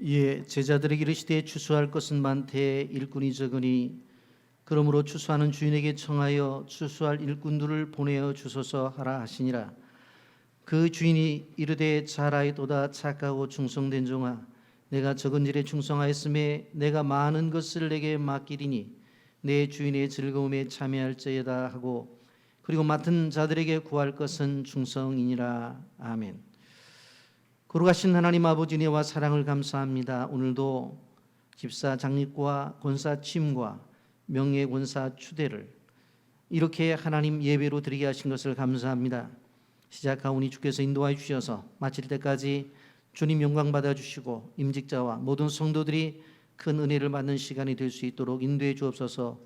예, 제자들에게 이르시되 추수할 것은 많되 일꾼이 적으니 그러므로 추수하는 주인에게 청하여 추수할 일꾼들을 보내어 주소서 하라 하시니라. 그 주인이 이르되 잘하였도다 착하고 충성된 종아, 내가 적은 일에 충성하였음에 내가 많은 것을 내게 맡기리니 내 주인의 즐거움에 참여할지어다 하고, 그리고 맡은 자들에게 구할 것은 충성이니라. 아멘. 거룩하신 하나님 아버지, 은혜와 사랑을 감사합니다. 오늘도 집사 장립과 권사 취임과 명예 권사 추대를 이렇게 하나님 예배로 드리게 하신 것을 감사합니다. 시작하오니 주께서 인도하여 주셔서 마칠 때까지 주님 영광 받아 주시고 임직자와 모든 성도들이 큰 은혜를 받는 시간이 될 수 있도록 인도해 주옵소서.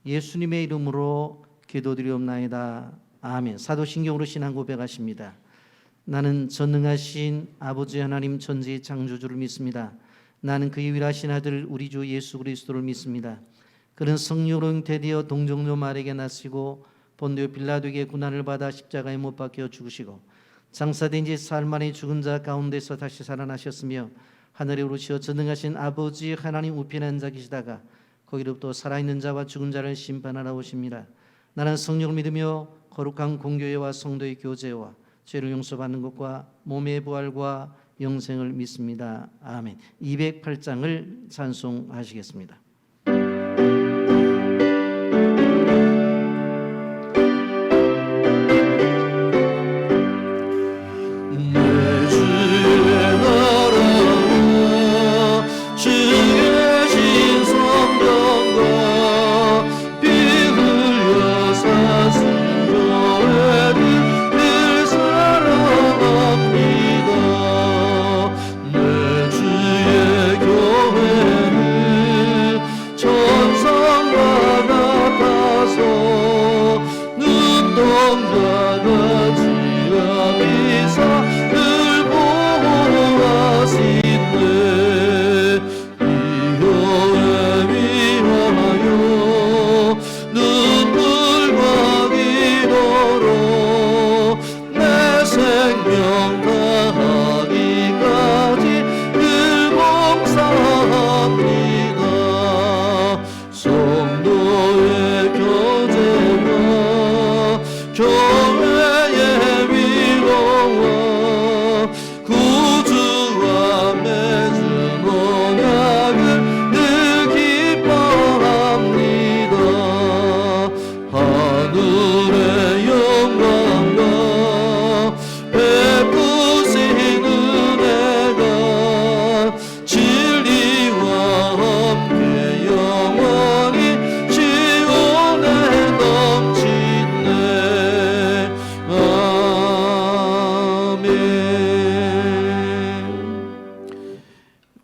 예수님의 이름으로 기도드리옵나이다. 아멘. 사도신경으로 신앙 고백하십니다. 나는 전능하신 아버지 하나님 천지의 창조주를 믿습니다. 나는 그의 유일하신 아들 우리 주 예수 그리스도를 믿습니다. 그는 성령으로 잉태되어 동정녀 마리아에게 나시고 본디오 빌라도에게 고난을 받아 십자가에 못 박혀 죽으시고 장사된 지 사흘 만에 죽은 자 가운데서 다시 살아나셨으며 하늘에 오르시어 전능하신 아버지 하나님 우편에 앉아 계시다가 거기로부터 살아있는 자와 죽은 자를 심판하러 오십니다. 나는 성령을 믿으며 거룩한 공교회와 성도의 교제와 죄를 용서받는 것과 몸의 부활과 영생을 믿습니다. 아멘. 208장을 찬송하시겠습니다.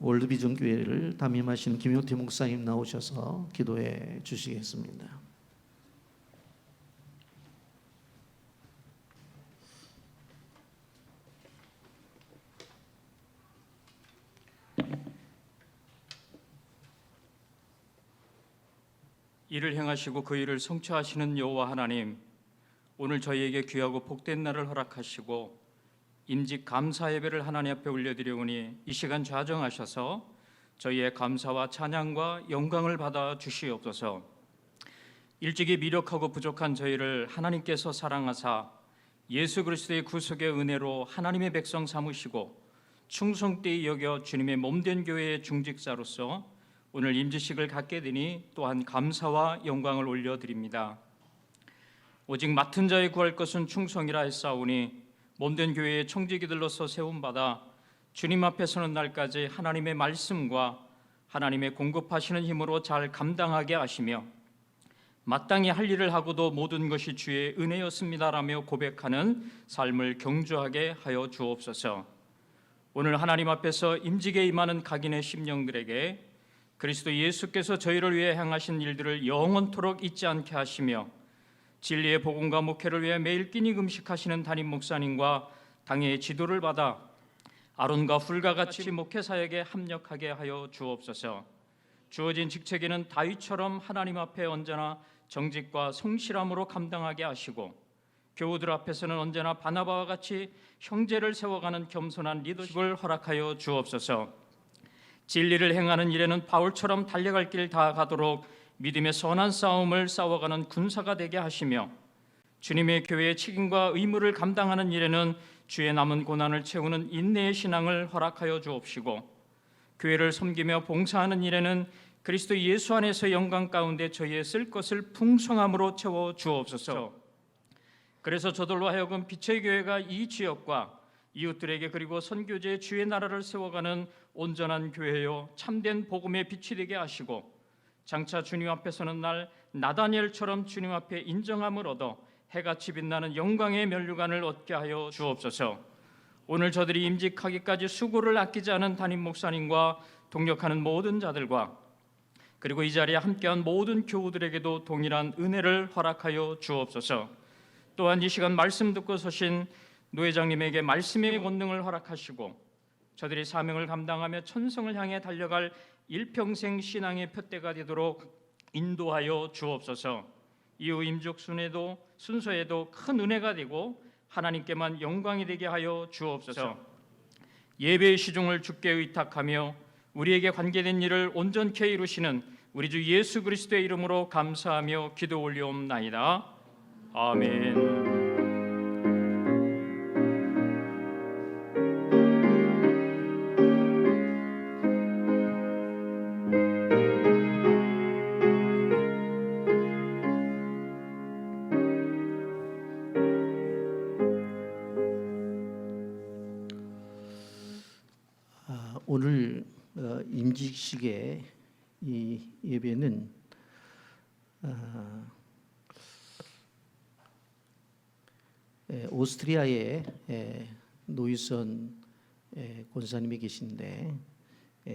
월드비전교회를 담임하시는 김용태 목사님 나오셔서 기도해 주시겠습니다. 이를 행하시고 그 일을 성취하시는 여호와 하나님, 오늘 저희에게 귀하고 복된 날을 허락하시고 임직 감사 예배를 하나님 앞에 올려드리오니 이 시간 좌정하셔서 저희의 감사와 찬양과 영광을 받아 주시옵소서. 일찍이 미력하고 부족한 저희를 하나님께서 사랑하사 예수 그리스도의 구속의 은혜로 하나님의 백성 삼으시고 충성되이 여겨 주님의 몸된 교회의 중직자로서 오늘 임지식을 갖게 되니 또한 감사와 영광을 올려드립니다. 오직 맡은 자의 구할 것은 충성이라 했사오니 몸된 교회의 청지기들로서 세움받아 주님 앞에 서는 날까지 하나님의 말씀과 하나님의 공급하시는 힘으로 잘 감당하게 하시며 마땅히 할 일을 하고도 모든 것이 주의 은혜였습니다라며 고백하는 삶을 경주하게 하여 주옵소서. 오늘 하나님 앞에서 임직에 임하는 각인의 심령들에게 그리스도 예수께서 저희를 위해 행하신 일들을 영원토록 잊지 않게 하시며 진리의 복음과 목회를 위해 매일 끼니 금식하시는 담임 목사님과 당의 지도를 받아 아론과 훌과 같이 목회 사역에 합력하게 하여 주옵소서. 주어진 직책에는 다윗처럼 하나님 앞에 언제나 정직과 성실함으로 감당하게 하시고 교우들 앞에서는 언제나 바나바와 같이 형제를 세워가는 겸손한 리더십을 허락하여 주옵소서. 진리를 행하는 일에는 바울처럼 달려갈 길 다 가도록 믿음의 선한 싸움을 싸워가는 군사가 되게 하시며, 주님의 교회의 책임과 의무를 감당하는 일에는 주의 남은 고난을 채우는 인내의 신앙을 허락하여 주옵시고, 교회를 섬기며 봉사하는 일에는 그리스도 예수 안에서 영광 가운데 저희의 쓸 것을 풍성함으로 채워 주옵소서. 그래서 저들로 하여금 빛의 교회가 이 지역과 이웃들에게 그리고 선교제의 주의 나라를 세워가는 온전한 교회요 참된 복음의 빛이 되게 하시고, 장차 주님 앞에 서는 날 나다니엘처럼 주님 앞에 인정함을 얻어 해같이 빛나는 영광의 면류관을 얻게 하여 주옵소서. 오늘 저들이 임직하기까지 수고를 아끼지 않은 담임 목사님과 동력하는 모든 자들과 그리고 이 자리에 함께한 모든 교우들에게도 동일한 은혜를 허락하여 주옵소서. 또한 이 시간 말씀 듣고 서신 노 회장님에게 말씀의 권능을 허락하시고, 저들이 사명을 감당하며 천성을 향해 달려갈 일평생 신앙의 표대가 되도록 인도하여 주옵소서. 이후 임직 순서에도 큰 은혜가 되고 하나님께만 영광이 되게 하여 주옵소서. 예배의 시종을 주께 의탁하며 우리에게 관계된 일을 온전케 이루시는 우리 주 예수 그리스도의 이름으로 감사하며 기도 올리옵나이다. 아멘. 오늘 임직식의 이 예배는 오스트리아의 노이선 권사님이 계신데,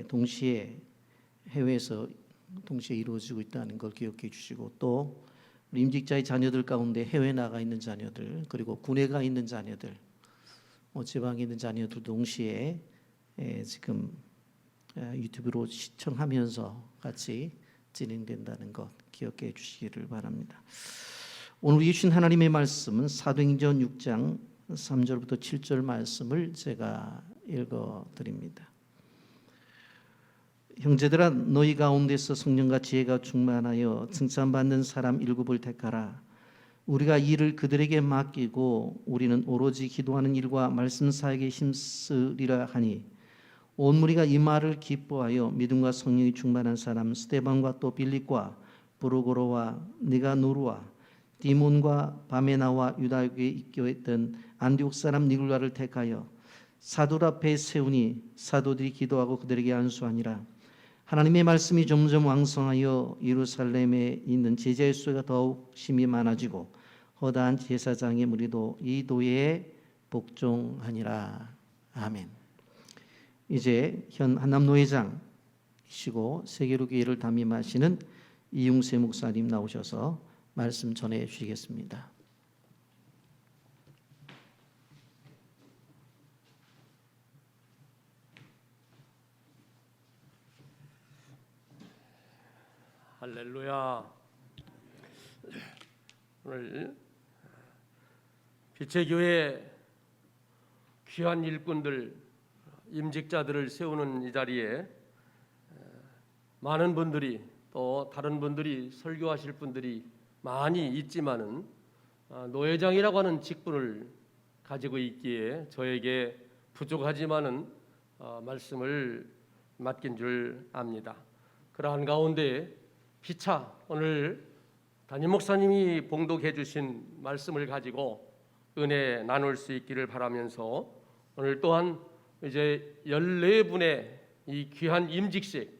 동시에 해외에서 동시에 이루어지고 있다는 걸 기억해 주시고, 또 우리 임직자의 자녀들 가운데 해외 나가 있는 자녀들, 그리고 군에 가 있는 자녀들, 지방에 있는 자녀들 동시에 지금 유튜브로 시청하면서 같이 진행된다는 것 기억해 주시기를 바랍니다. 오늘 주신 하나님의 말씀은 사도행전 6장 3절부터 7절 말씀을 제가 읽어드립니다. 형제들아, 너희 가운데서 성령과 지혜가 충만하여 칭찬받는 사람 7을 택하라. 우리가 이 일을 그들에게 맡기고 우리는 오로지 기도하는 일과 말씀 사역에 힘쓰리라 하니, 온 무리가 이 말을 기뻐하여 믿음과 성령이 충만한 사람 스데반과 또 빌립과 브루고로와 니가노루와 디몬과 바메나와 유다교에 입교했던 안디옥 사람 니굴라를 택하여 사도들 앞에 세우니, 사도들이 기도하고 그들에게 안수하니라. 하나님의 말씀이 점점 왕성하여 예루살렘에 있는 제자의 수가 더욱 심히 많아지고 허다한 제사장의 무리도 이 도에 복종하니라. 아멘. 이제 현 한남노회장이시고 세계로교회를 담임하시는 이용세 목사님 나오셔서 말씀 전해 주시겠습니다. 할렐루야. 오늘 빛의 교회 귀한 일꾼들, 임직자들을 세우는 이 자리에 많은 분들이, 또 다른 분들이, 설교하실 분들이 많이 있지만은 노회장이라고 하는 직분을 가지고 있기에 저에게 부족하지만은 말씀을 맡긴 줄 압니다. 그러한 가운데 피차 오늘 담임 목사님이 봉독해 주신 말씀을 가지고 은혜 나눌 수 있기를 바라면서, 오늘 또한 이제 14분의 이 귀한 임직식,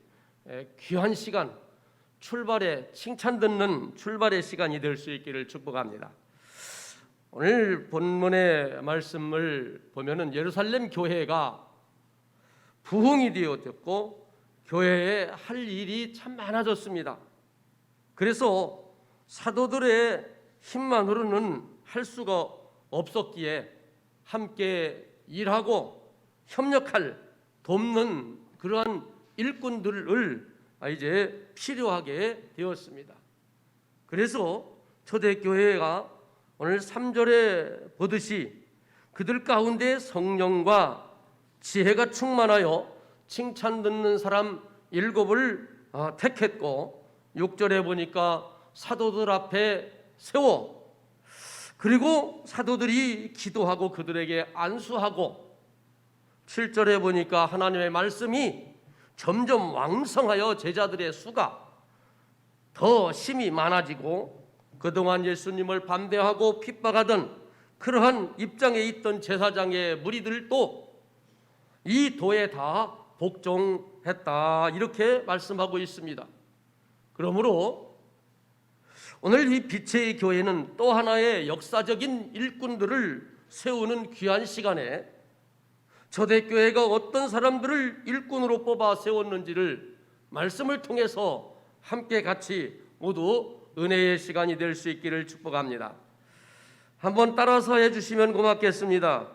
귀한 시간, 출발의 칭찬 듣는 출발의 시간이 될 수 있기를 축복합니다. 오늘 본문의 말씀을 보면은 예루살렘 교회가 부흥이 되었고 교회에 할 일이 참 많아졌습니다. 그래서 사도들의 힘만으로는 할 수가 없었기에 함께 일하고 협력할, 돕는 그러한 일꾼들을 이제 필요하게 되었습니다. 그래서 초대교회가 오늘 3절에 보듯이 그들 가운데 성령과 지혜가 충만하여 칭찬 듣는 사람 7을 택했고 6절에 보니까 사도들 앞에 세워 그리고 사도들이 기도하고 그들에게 안수하고 7절에 보니까 하나님의 말씀이 점점 왕성하여 제자들의 수가 더 심히 많아지고 그동안 예수님을 반대하고 핍박하던 그러한 입장에 있던 제사장의 무리들도 이 도에 다 복종했다 이렇게 말씀하고 있습니다. 그러므로 오늘 이 빛의 교회는 또 하나의 역사적인 일꾼들을 세우는 귀한 시간에 초대교회가 어떤 사람들을 일꾼으로 뽑아 세웠는지를 말씀을 통해서 함께 같이 모두 은혜의 시간이 될 수 있기를 축복합니다. 한번 따라서 해주시면 고맙겠습니다.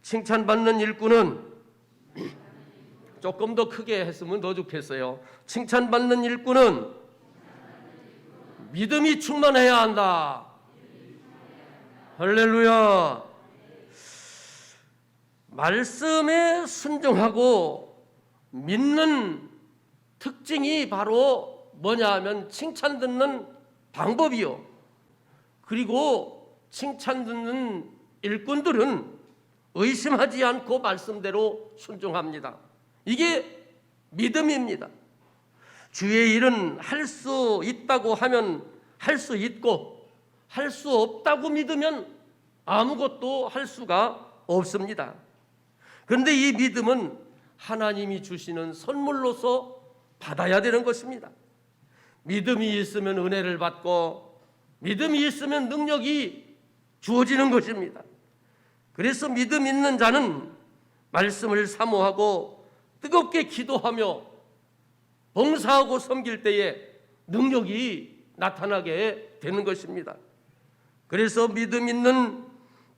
칭찬받는 일꾼은 조금 더 크게 했으면 더 좋겠어요. 칭찬받는 일꾼은 믿음이 충만해야 한다. 할렐루야. 말씀에 순종하고 믿는 특징이 바로 뭐냐 하면 칭찬 듣는 방법이요. 그리고 칭찬 듣는 일꾼들은 의심하지 않고 말씀대로 순종합니다. 이게 믿음입니다. 주의 일은 할 수 있다고 하면 할 수 있고 할 수 없다고 믿으면 아무것도 할 수가 없습니다. 그런데 이 믿음은 하나님이 주시는 선물로서 받아야 되는 것입니다. 믿음이 있으면 은혜를 받고 믿음이 있으면 능력이 주어지는 것입니다. 그래서 믿음 있는 자는 말씀을 사모하고 뜨겁게 기도하며 봉사하고 섬길 때에 능력이 나타나게 되는 것입니다. 그래서 믿음 있는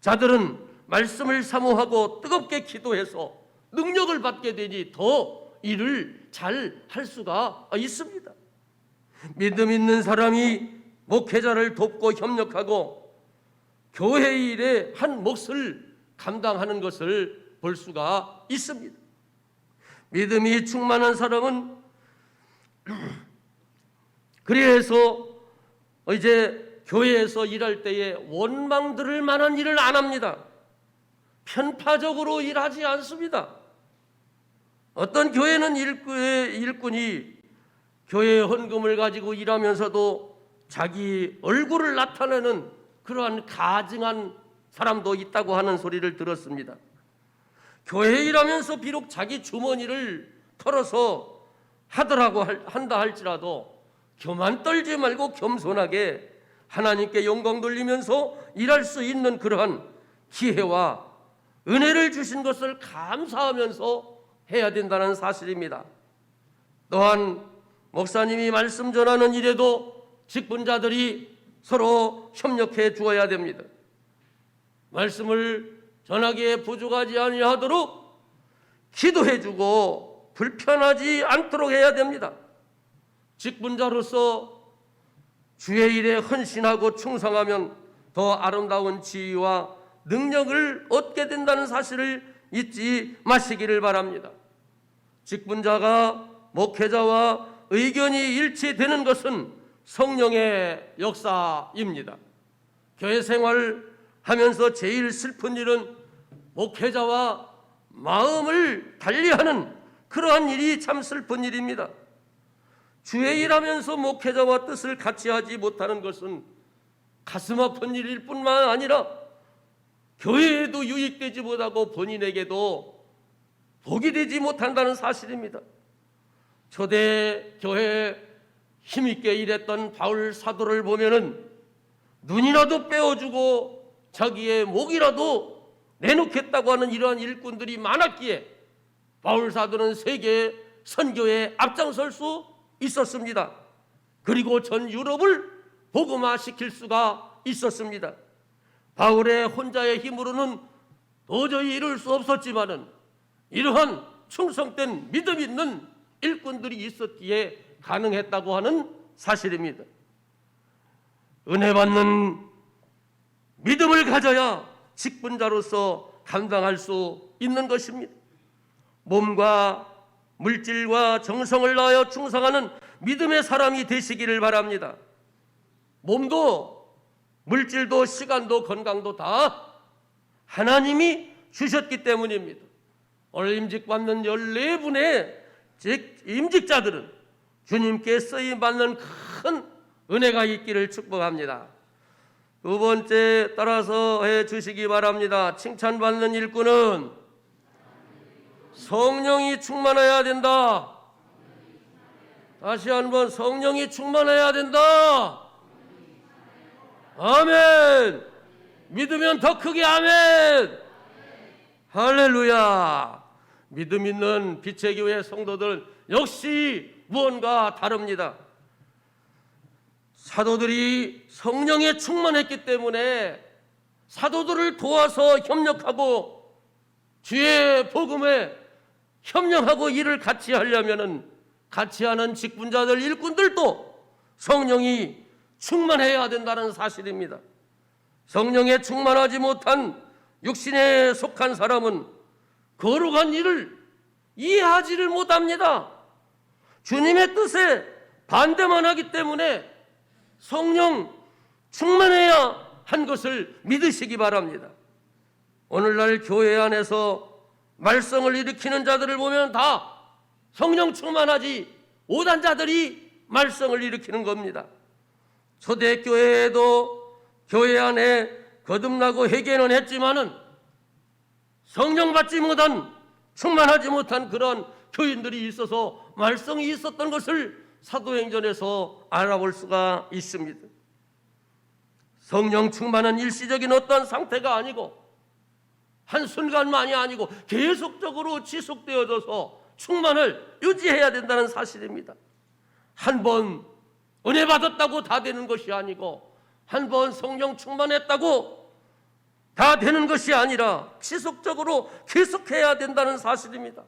자들은 말씀을 사모하고 뜨겁게 기도해서 능력을 받게 되니 더 일을 잘 할 수가 있습니다. 믿음 있는 사람이 목회자를 돕고 협력하고 교회 일에 한 몫을 감당하는 것을 볼 수가 있습니다. 믿음이 충만한 사람은 그래서 이제 교회에서 일할 때에 원망 들을 만한 일을 안 합니다. 편파적으로 일하지 않습니다. 어떤 교회는 일꾼이 교회의 헌금을 가지고 일하면서도 자기 얼굴을 나타내는 그러한 가증한 사람도 있다고 하는 소리를 들었습니다. 교회에 일하면서 비록 자기 주머니를 털어서 한다 할지라도 교만 떨지 말고 겸손하게 하나님께 영광 돌리면서 일할 수 있는 그러한 기회와 은혜를 주신 것을 감사하면서 해야 된다는 사실입니다. 또한 목사님이 말씀 전하는 일에도 직분자들이 서로 협력해 주어야 됩니다. 말씀을 전하기에 부족하지 아니하도록 기도해 주고 불편하지 않도록 해야 됩니다. 직분자로서 주의 일에 헌신하고 충성하면 더 아름다운 지위와 능력을 얻게 된다는 사실을 잊지 마시기를 바랍니다. 직분자가 목회자와 의견이 일치되는 것은 성령의 역사입니다. 교회 생활하면서 제일 슬픈 일은 목회자와 마음을 달리하는 그러한 일이 참 슬픈 일입니다. 주의 일하면서 목회자와 뜻을 같이 하지 못하는 것은 가슴 아픈 일일 뿐만 아니라 교회에도 유익되지 못하고 본인에게도 복이 되지 못한다는 사실입니다. 초대교회에 힘있게 일했던 바울 사도를 보면은 눈이라도 빼어주고 자기의 목이라도 내놓겠다고 하는 이러한 일꾼들이 많았기에 바울 사도는 세계 선교에 앞장설 수 있었습니다. 그리고 전 유럽을 복음화시킬 수가 있었습니다. 바울의 혼자의 힘으로는 도저히 이룰 수 없었지만은 이러한 충성된 믿음 있는 일꾼들이 있었기에 가능했다고 하는 사실입니다. 은혜 받는 믿음을 가져야 직분자로서 감당할 수 있는 것입니다. 몸과 물질과 정성을 다하여 충성하는 믿음의 사람이 되시기를 바랍니다. 몸도 물질도 시간도 건강도 다 하나님이 주셨기 때문입니다. 오늘 임직받는 14분의 임직자들은 주님께 쓰임받는 큰 은혜가 있기를 축복합니다. 두 번째 따라서 해주시기 바랍니다. 칭찬받는 일꾼은 성령이 충만해야 된다. 다시 한번 성령이 충만해야 된다. 아멘. 믿으면 더 크게 아멘. 할렐루야. 믿음 있는 빛의 교회 성도들 역시 무언가 다릅니다. 사도들이 성령에 충만했기 때문에 사도들을 도와서 협력하고 주의 복음에 협력하고 일을 같이 하려면은 같이 하는 직분자들 일꾼들도 성령이 충만해야 된다는 사실입니다. 성령에 충만하지 못한 육신에 속한 사람은 거룩한 일을 이해하지를 못합니다. 주님의 뜻에 반대만 하기 때문에 성령 충만해야 한 것을 믿으시기 바랍니다. 오늘날 교회 안에서 말썽을 일으키는 자들을 보면 다 성령 충만하지 못한 자들이 말썽을 일으키는 겁니다. 초대교회에도 교회 안에 거듭나고 회개는 했지만은 성령 받지 못한 충만하지 못한 그런 교인들이 있어서 말썽이 있었던 것을 사도행전에서 알아볼 수가 있습니다. 성령 충만은 일시적인 어떤 상태가 아니고 한순간만이 아니고 계속적으로 지속되어져서 충만을 유지해야 된다는 사실입니다. 한 번 은혜 받았다고 다 되는 것이 아니고 한 번 성령 충만했다고 다 되는 것이 아니라 지속적으로 계속해야 된다는 사실입니다.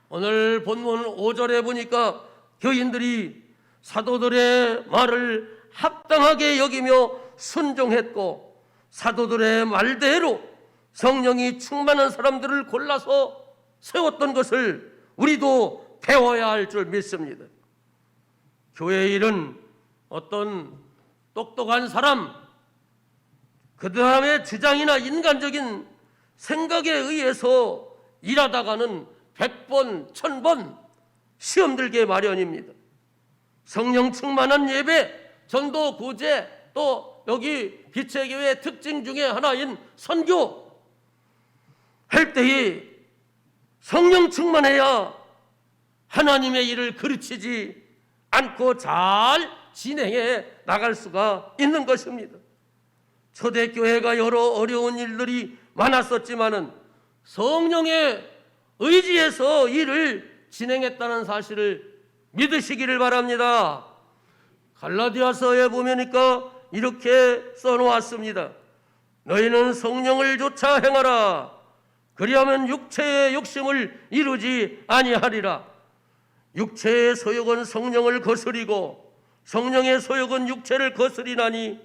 오늘 본문 5절에 보니까 교인들이 사도들의 말을 합당하게 여기며 순종했고 사도들의 말대로 성령이 충만한 사람들을 골라서 세웠던 것을 우리도 배워야 할 줄 믿습니다. 교회 일은 어떤 똑똑한 사람, 그 다음에 주장이나 인간적인 생각에 의해서 일하다가는 100번, 1000번 시험 들게 마련입니다. 성령 충만한 예배, 전도, 구제, 또 여기 빛의 교회의 특징 중에 하나인 선교 할 때에 성령 충만해야 하나님의 일을 그르치지 않고 잘 진행해 나갈 수가 있는 것입니다. 초대교회가 여러 어려운 일들이 많았었지만은 성령의 의지에서 일을 진행했다는 사실을 믿으시기를 바랍니다. 갈라디아서에 보면니까 이렇게 써놓았습니다. 너희는 성령을 쫓아 행하라. 그리하면 육체의 욕심을 이루지 아니하리라. 육체의 소욕은 성령을 거스리고 성령의 소욕은 육체를 거스리나니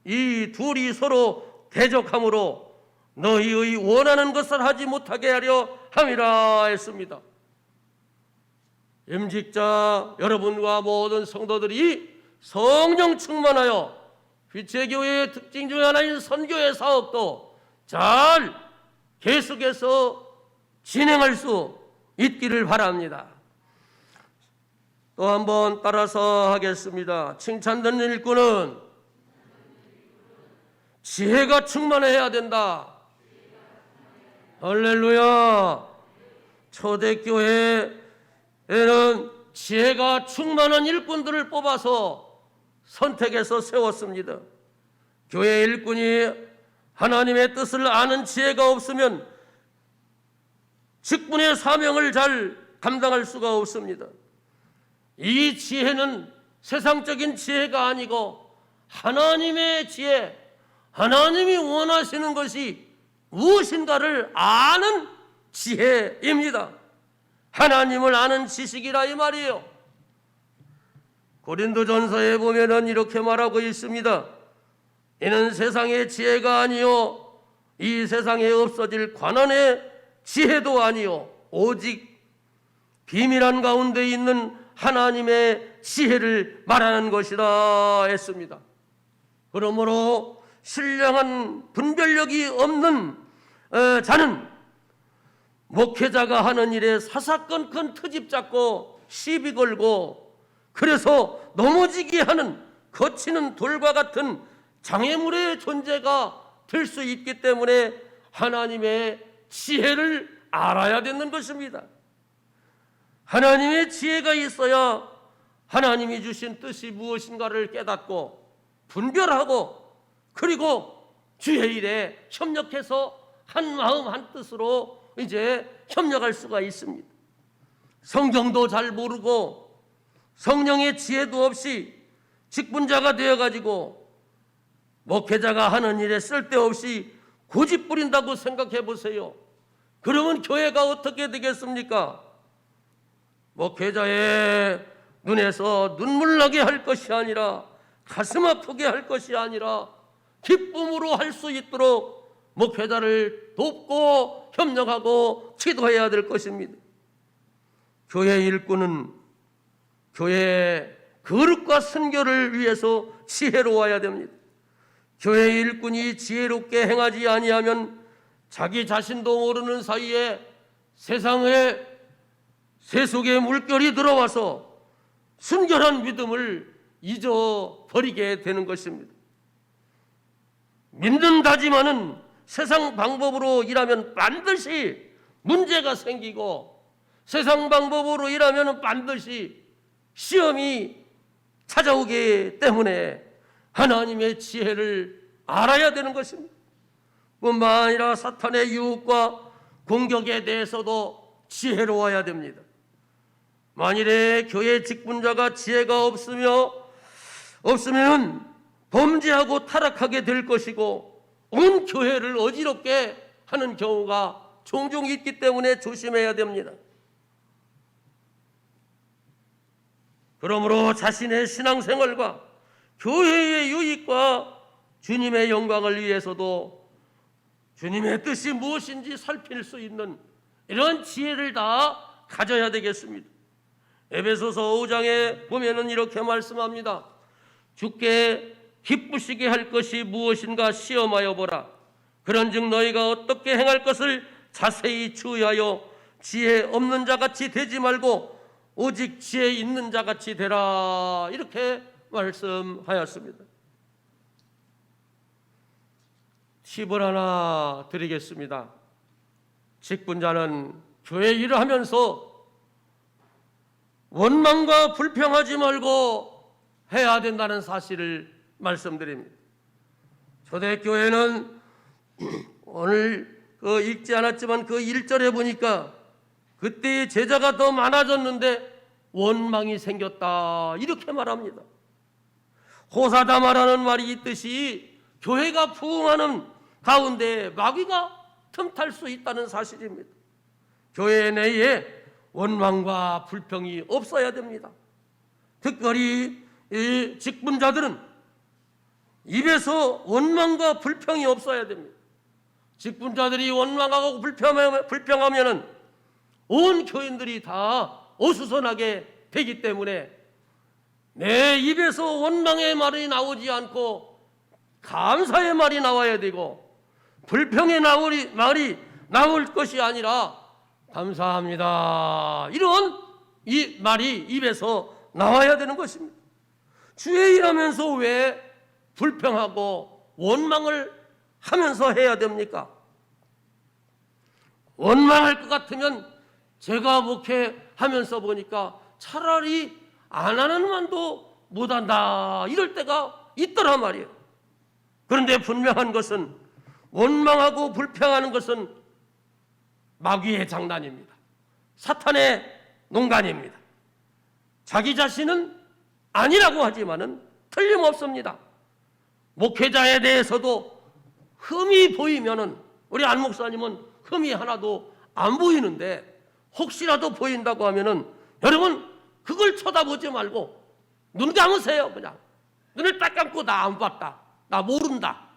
이 둘이 서로 대적하므로 너희의 원하는 것을 하지 못하게 하려 함이라 했습니다. 임직자 여러분과 모든 성도들이 성령 충만하여 빛의 교회의 특징 중 하나인 선교의 사업도 잘 계속해서 진행할 수 있기를 바랍니다. 또 한번 따라서 하겠습니다. 칭찬받는 일꾼은 지혜가 충만해야 된다. 할렐루야. 초대교회에는 지혜가 충만한 일꾼들을 뽑아서 선택해서 세웠습니다. 교회 일꾼이 하나님의 뜻을 아는 지혜가 없으면 직분의 사명을 잘 감당할 수가 없습니다. 이 지혜는 세상적인 지혜가 아니고 하나님의 지혜, 하나님이 원하시는 것이 무엇인가를 아는 지혜입니다. 하나님을 아는 지식이라 이 말이에요. 고린도전서에 보면은 이렇게 말하고 있습니다. 이는 세상의 지혜가 아니요 이 세상에 없어질 관원의 지혜도 아니요 오직 비밀한 가운데 있는 하나님의 지혜를 말하는 것이다 했습니다. 그러므로 신령한 분별력이 없는 자는 목회자가 하는 일에 사사건건 트집 잡고 시비 걸고 그래서 넘어지게 하는 거치는 돌과 같은 장애물의 존재가 될 수 있기 때문에 하나님의 지혜를 알아야 되는 것입니다. 하나님의 지혜가 있어야 하나님이 주신 뜻이 무엇인가를 깨닫고 분별하고 그리고 주의 일에 협력해서 한 마음 한 뜻으로 이제 협력할 수가 있습니다. 성경도 잘 모르고 성령의 지혜도 없이 직분자가 되어가지고 목회자가 하는 일에 쓸데없이 고집 부린다고 생각해 보세요. 그러면 교회가 어떻게 되겠습니까? 목회자의 눈에서 눈물 나게 할 것이 아니라 가슴 아프게 할 것이 아니라 기쁨으로 할 수 있도록 목회자를 돕고 협력하고 기도해야 될 것입니다. 교회 일꾼은 교회의 거룩과 순교를 위해서 지혜로워야 됩니다. 교회 일꾼이 지혜롭게 행하지 아니하면 자기 자신도 모르는 사이에 세상에 세속의 물결이 들어와서 순결한 믿음을 잊어버리게 되는 것입니다. 믿는다지만은 세상 방법으로 일하면 반드시 문제가 생기고 세상 방법으로 일하면 반드시 시험이 찾아오기 때문에 하나님의 지혜를 알아야 되는 것입니다. 뿐만 아니라 사탄의 유혹과 공격에 대해서도 지혜로워야 됩니다. 만일에 교회 직분자가 지혜가 없으면 범죄하고 타락하게 될 것이고 온 교회를 어지럽게 하는 경우가 종종 있기 때문에 조심해야 됩니다. 그러므로 자신의 신앙생활과 교회의 유익과 주님의 영광을 위해서도 주님의 뜻이 무엇인지 살필 수 있는 이런 지혜를 다 가져야 되겠습니다. 에베소서 5장에 보면은 이렇게 말씀합니다. 주께 기쁘시게 할 것이 무엇인가 시험하여 보라. 그런즉 너희가 어떻게 행할 것을 자세히 주의하여 지혜 없는 자같이 되지 말고 오직 지혜 있는 자같이 되라. 이렇게 말씀하였습니다. 팁을 하나 드리겠습니다. 직분자는 교회 일을 하면서 원망과 불평하지 말고 해야 된다는 사실을 말씀드립니다. 초대교회는 오늘 읽지 않았지만 그 1절에 보니까 그때의 제자가 더 많아졌는데 원망이 생겼다 이렇게 말합니다. 호사다마라는 말이 있듯이 교회가 부흥하는 가운데 마귀가 틈탈 수 있다는 사실입니다. 교회 내에 원망과 불평이 없어야 됩니다. 특별히 이 직분자들은 입에서 원망과 불평이 없어야 됩니다. 직분자들이 원망하고 불평하면 온 교인들이 다 어수선하게 되기 때문에 내 입에서 원망의 말이 나오지 않고 감사의 말이 나와야 되고 불평의 말이 나올 것이 아니라 감사합니다 이런 이 말이 입에서 나와야 되는 것입니다. 주의 일하면서 왜 불평하고 원망을 하면서 해야 됩니까? 원망할 것 같으면 제가 목회하면서 보니까 차라리 안 하는 만도 못한다 이럴 때가 있더란 말이에요. 그런데 분명한 것은 원망하고 불평하는 것은 마귀의 장난입니다. 사탄의 농간입니다. 자기 자신은 아니라고 하지만은 틀림없습니다. 목회자에 대해서도 흠이 보이면은 우리 안 목사님은 흠이 하나도 안 보이는데 혹시라도 보인다고 하면은 여러분 그걸 쳐다보지 말고 눈 감으세요. 그냥 눈을 딱 감고 나 안 봤다, 나 모른다.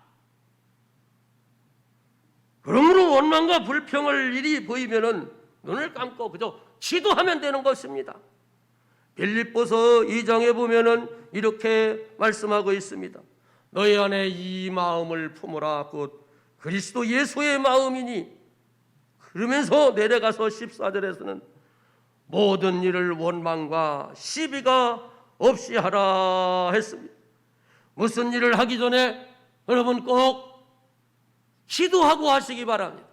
그러므로 원망과 불평을 일이 보이면은 눈을 감고 그저 기도하면 되는 것입니다. 빌립보서 2장에 보면은 이렇게 말씀하고 있습니다. 너희 안에 이 마음을 품으라. 곧 그리스도 예수의 마음이니. 그러면서 내려가서 14절에서는 모든 일을 원망과 시비가 없이 하라 했습니다. 무슨 일을 하기 전에 여러분 꼭 기도하고 하시기 바랍니다.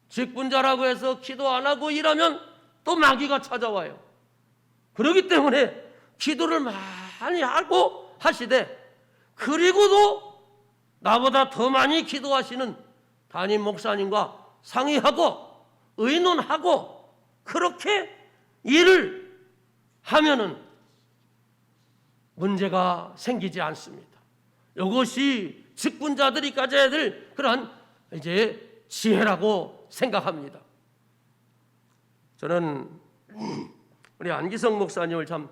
직분자라고 해서 기도 안 하고 일하면 또 마귀가 찾아와요. 그렇기 때문에 기도를 많이 하고 하시되, 그리고도 나보다 더 많이 기도하시는 담임 목사님과 상의하고 의논하고 그렇게 일을 하면은 문제가 생기지 않습니다. 이것이 직분자들이 가져야 될 그러한 이제 지혜라고 생각합니다. 저는 우리 안기성 목사님을 참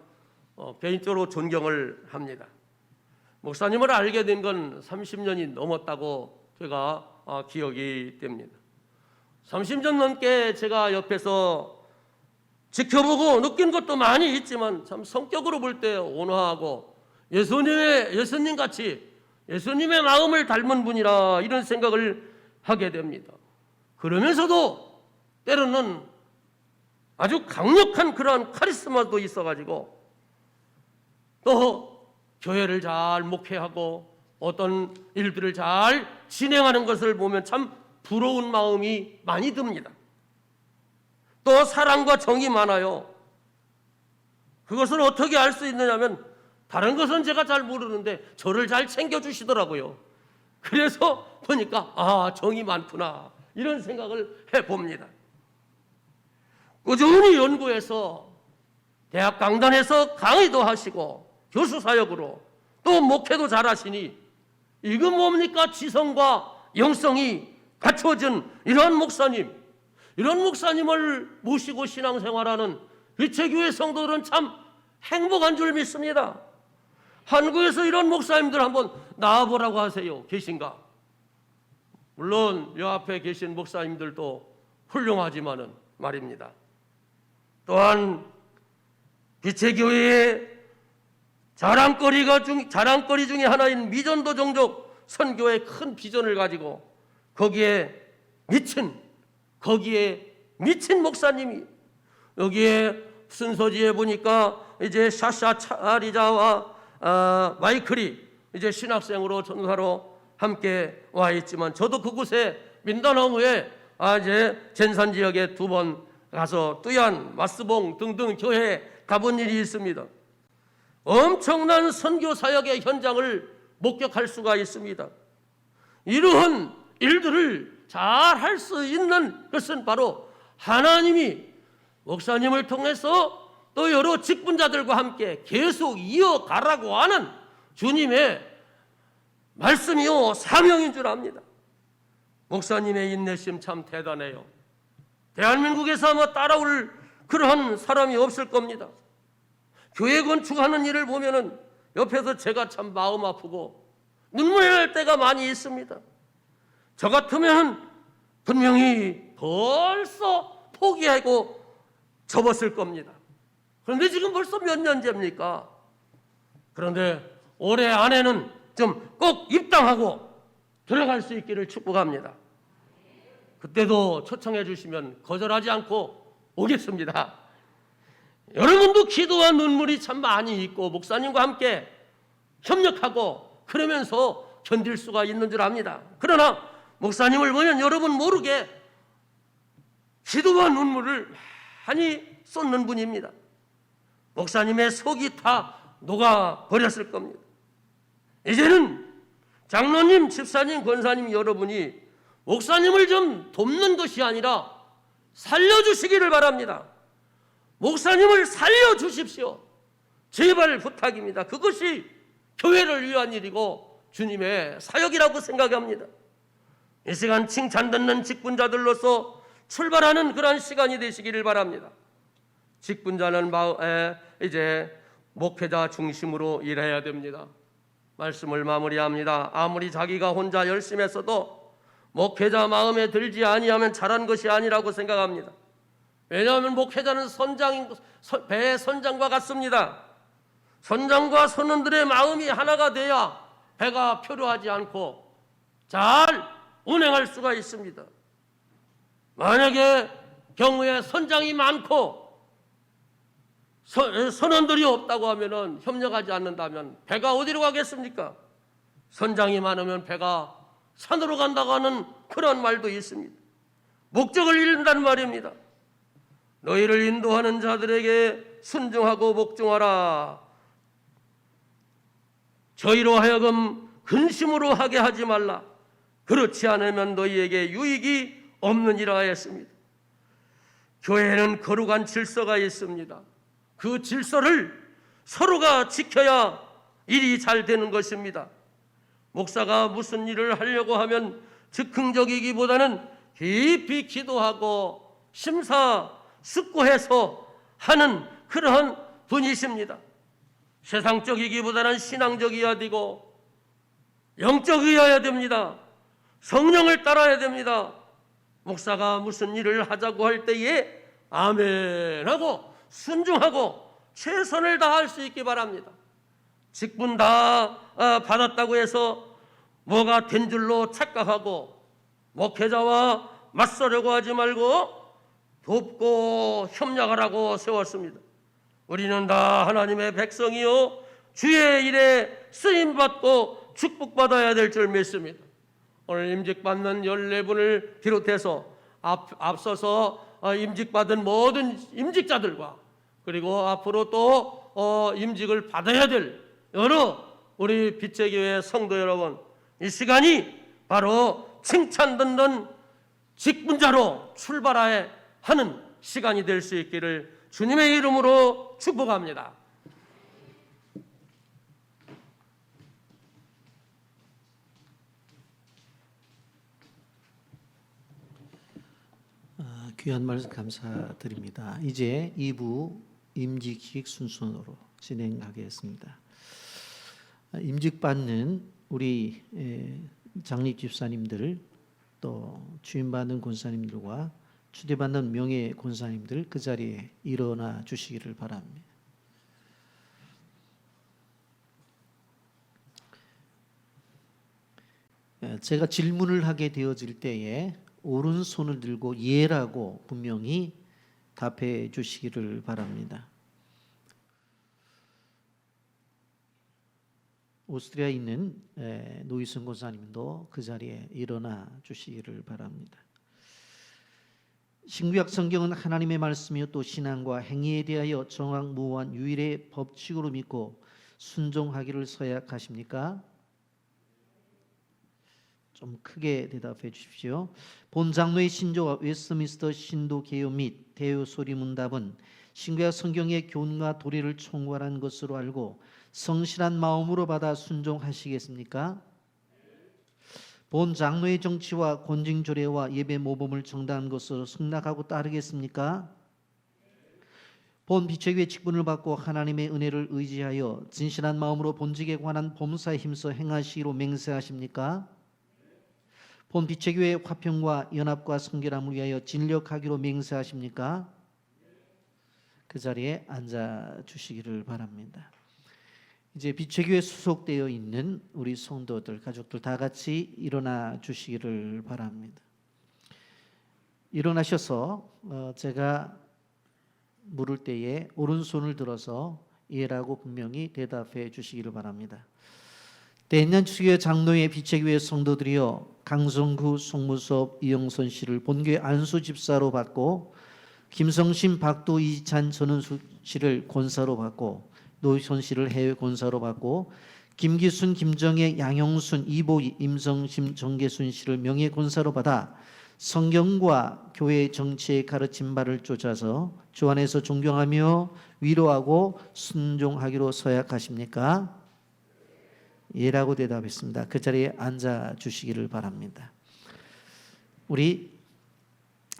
개인적으로 존경을 합니다. 목사님을 알게 된 건 30년이 넘었다고 제가 기억이 됩니다. 30년 넘게 제가 옆에서 지켜보고 느낀 것도 많이 있지만 참 성격으로 볼 때 온화하고 예수님 같이 예수님의 마음을 닮은 분이라 이런 생각을 하게 됩니다. 그러면서도 때로는 아주 강력한 그러한 카리스마도 있어가지고 또 교회를 잘 목회하고 어떤 일들을 잘 진행하는 것을 보면 참 부러운 마음이 많이 듭니다. 또 사랑과 정이 많아요. 그것을 어떻게 알 수 있느냐면 다른 것은 제가 잘 모르는데 저를 잘 챙겨주시더라고요. 그래서 보니까 정이 많구나 이런 생각을 해봅니다. 꾸준히 연구해서 대학 강단에서 강의도 하시고 교수 사역으로 또 목회도 잘하시니 이건 뭡니까? 지성과 영성이 갖춰진 이런 목사님을 모시고 신앙생활하는 일체교회 성도들은 참 행복한 줄 믿습니다. 한국에서 이런 목사님들 한번 나와보라고 하세요. 계신가? 물론 요 앞에 계신 목사님들도 훌륭하지만은 말입니다. 또한 기체교회의 자랑거리 중에 하나인 미전도 종족 선교의 큰 비전을 가지고 거기에 미친 목사님이 여기에 순서지에 보니까 이제 샤샤 차리자와 마이클이 이제 신학생으로 전사로 함께 와 있지만 저도 그곳에 민다나오에 이제 젠산 지역에 2번 가서 뚜얀, 마스봉 등등 교회에 가본 일이 있습니다. 엄청난 선교 사역의 현장을 목격할 수가 있습니다. 이러한 일들을 잘 할 수 있는 것은 바로 하나님이 목사님을 통해서 또 여러 직분자들과 함께 계속 이어가라고 하는 주님의 말씀이요 사명인 줄 압니다. 목사님의 인내심 참 대단해요. 대한민국에서 아마 따라올 그러한 사람이 없을 겁니다. 교회 건축하는 일을 보면은 옆에서 제가 참 마음 아프고 눈물 날 때가 많이 있습니다. 저 같으면 분명히 벌써 포기하고 접었을 겁니다. 그런데 지금 벌써 몇 년째입니까? 그런데 올해 안에는 좀 꼭 입당하고 들어갈 수 있기를 축복합니다. 그때도 초청해 주시면 거절하지 않고 오겠습니다. 여러분도 기도와 눈물이 참 많이 있고 목사님과 함께 협력하고 그러면서 견딜 수가 있는 줄 압니다. 그러나 목사님을 보면 여러분 모르게 기도와 눈물을 많이 쏟는 분입니다. 목사님의 속이 다 녹아버렸을 겁니다. 이제는 장로님, 집사님, 권사님 여러분이 목사님을 좀 돕는 것이 아니라 살려주시기를 바랍니다. 목사님을 살려주십시오. 제발 부탁입니다. 그것이 교회를 위한 일이고 주님의 사역이라고 생각합니다. 이 시간 칭찬 듣는 직분자들로서 출발하는 그러한 시간이 되시기를 바랍니다. 직분자는 이제 목회자 중심으로 일해야 됩니다. 말씀을 마무리합니다. 아무리 자기가 혼자 열심히 했어도 목회자 마음에 들지 아니하면 잘한 것이 아니라고 생각합니다. 왜냐하면 목회자는 배의 선장과 같습니다. 선장과 선원들의 마음이 하나가 돼야 배가 표류하지 않고 잘 운행할 수가 있습니다. 만약에 경우에 선장이 많고 선원들이 없다고 하면은 협력하지 않는다면 배가 어디로 가겠습니까? 선장이 많으면 배가 산으로 간다고 하는 그런 말도 있습니다. 목적을 잃는다는 말입니다. 너희를 인도하는 자들에게 순종하고 복종하라. 저희로 하여금 근심으로 하게 하지 말라. 그렇지 않으면 너희에게 유익이 없느니라 했습니다. 교회에는 거룩한 질서가 있습니다. 그 질서를 서로가 지켜야 일이 잘 되는 것입니다. 목사가 무슨 일을 하려고 하면 즉흥적이기보다는 깊이 기도하고 심사숙고해서 하는 그러한 분이십니다. 세상적이기보다는 신앙적이어야 되고 영적이어야 됩니다. 성령을 따라야 됩니다. 목사가 무슨 일을 하자고 할 때에 아멘하고 순종하고 최선을 다할 수 있기 바랍니다. 직분 다 받았다고 해서 뭐가 된 줄로 착각하고 목회자와 맞서려고 하지 말고 돕고 협력하라고 세웠습니다. 우리는 다 하나님의 백성이요 주의 일에 쓰임받고 축복받아야 될 줄 믿습니다. 오늘 임직받는 14분을 비롯해서 앞서서 임직받은 모든 임직자들과 그리고 앞으로 또 임직을 받아야 될 여러 우리 빛의교회 성도 여러분, 이 시간이 바로 칭찬 듣는 직분자로 출발해야 하는 시간이 될 수 있기를 주님의 이름으로 축복합니다. 귀한 말씀 감사드립니다. 이제 2부 임직식 순서로 진행하겠습니다. 임직받는 우리 장립 집사님들 또 주임받는 권사님들과 추대받는 명예 권사님들 그 자리에 일어나 주시기를 바랍니다. 제가 질문을 하게 되어질 때에 오른손을 들고 예라고 분명히 답해 주시기를 바랍니다. 오스트리아에 있는 노희선 권사님도 그 자리에 일어나 주시기를 바랍니다. 신구약 성경은 하나님의 말씀이요 또 신앙과 행위에 대하여 정확무한 유일의 법칙으로 믿고 순종하기를 서약하십니까? 좀 크게 대답해 주십시오. 본 장로의 신조와 웨스트민스터 신도 개요 및 대요 소리문답은 신구약 성경의 교훈과 도리를 총괄한 것으로 알고 성실한 마음으로 받아 순종하시겠습니까? 본 장로의 정치와 권징조례와 예배 모범을 정당한 것으로 승낙하고 따르겠습니까? 본 빛의교회 직분을 받고 하나님의 은혜를 의지하여 진실한 마음으로 본직에 관한 범사에 힘써 행하시기로 맹세하십니까? 본 빛의교회 화평과 연합과 성결함을 위하여 진력하기로 맹세하십니까? 그 자리에 앉아 주시기를 바랍니다. 이제 빛의교회에 소속되어 있는 우리 성도들, 가족들 다 같이 일어나 주시기를 바랍니다. 일어나셔서 제가 물을 때에 오른손을 들어서 예라고 분명히 대답해 주시기를 바랍니다. 대인난추교회 장로의 빛의교회 성도들이여 강성구 송무섭 이영선 씨를 본교회 안수 집사로 받고 김성신 박도 이찬 전은수 씨를 권사로 받고 노희선 씨를 해외 권사로 받고 김기순 김정혜 양영순 이보희 임성심 정계순 씨를 명예 권사로 받아 성경과 교회 정치의 가르침 바를 쫓아서 주 안에서 존경하며 위로하고 순종하기로 서약하십니까? 예라고 대답했습니다. 그 자리에 앉아 주시기를 바랍니다. 우리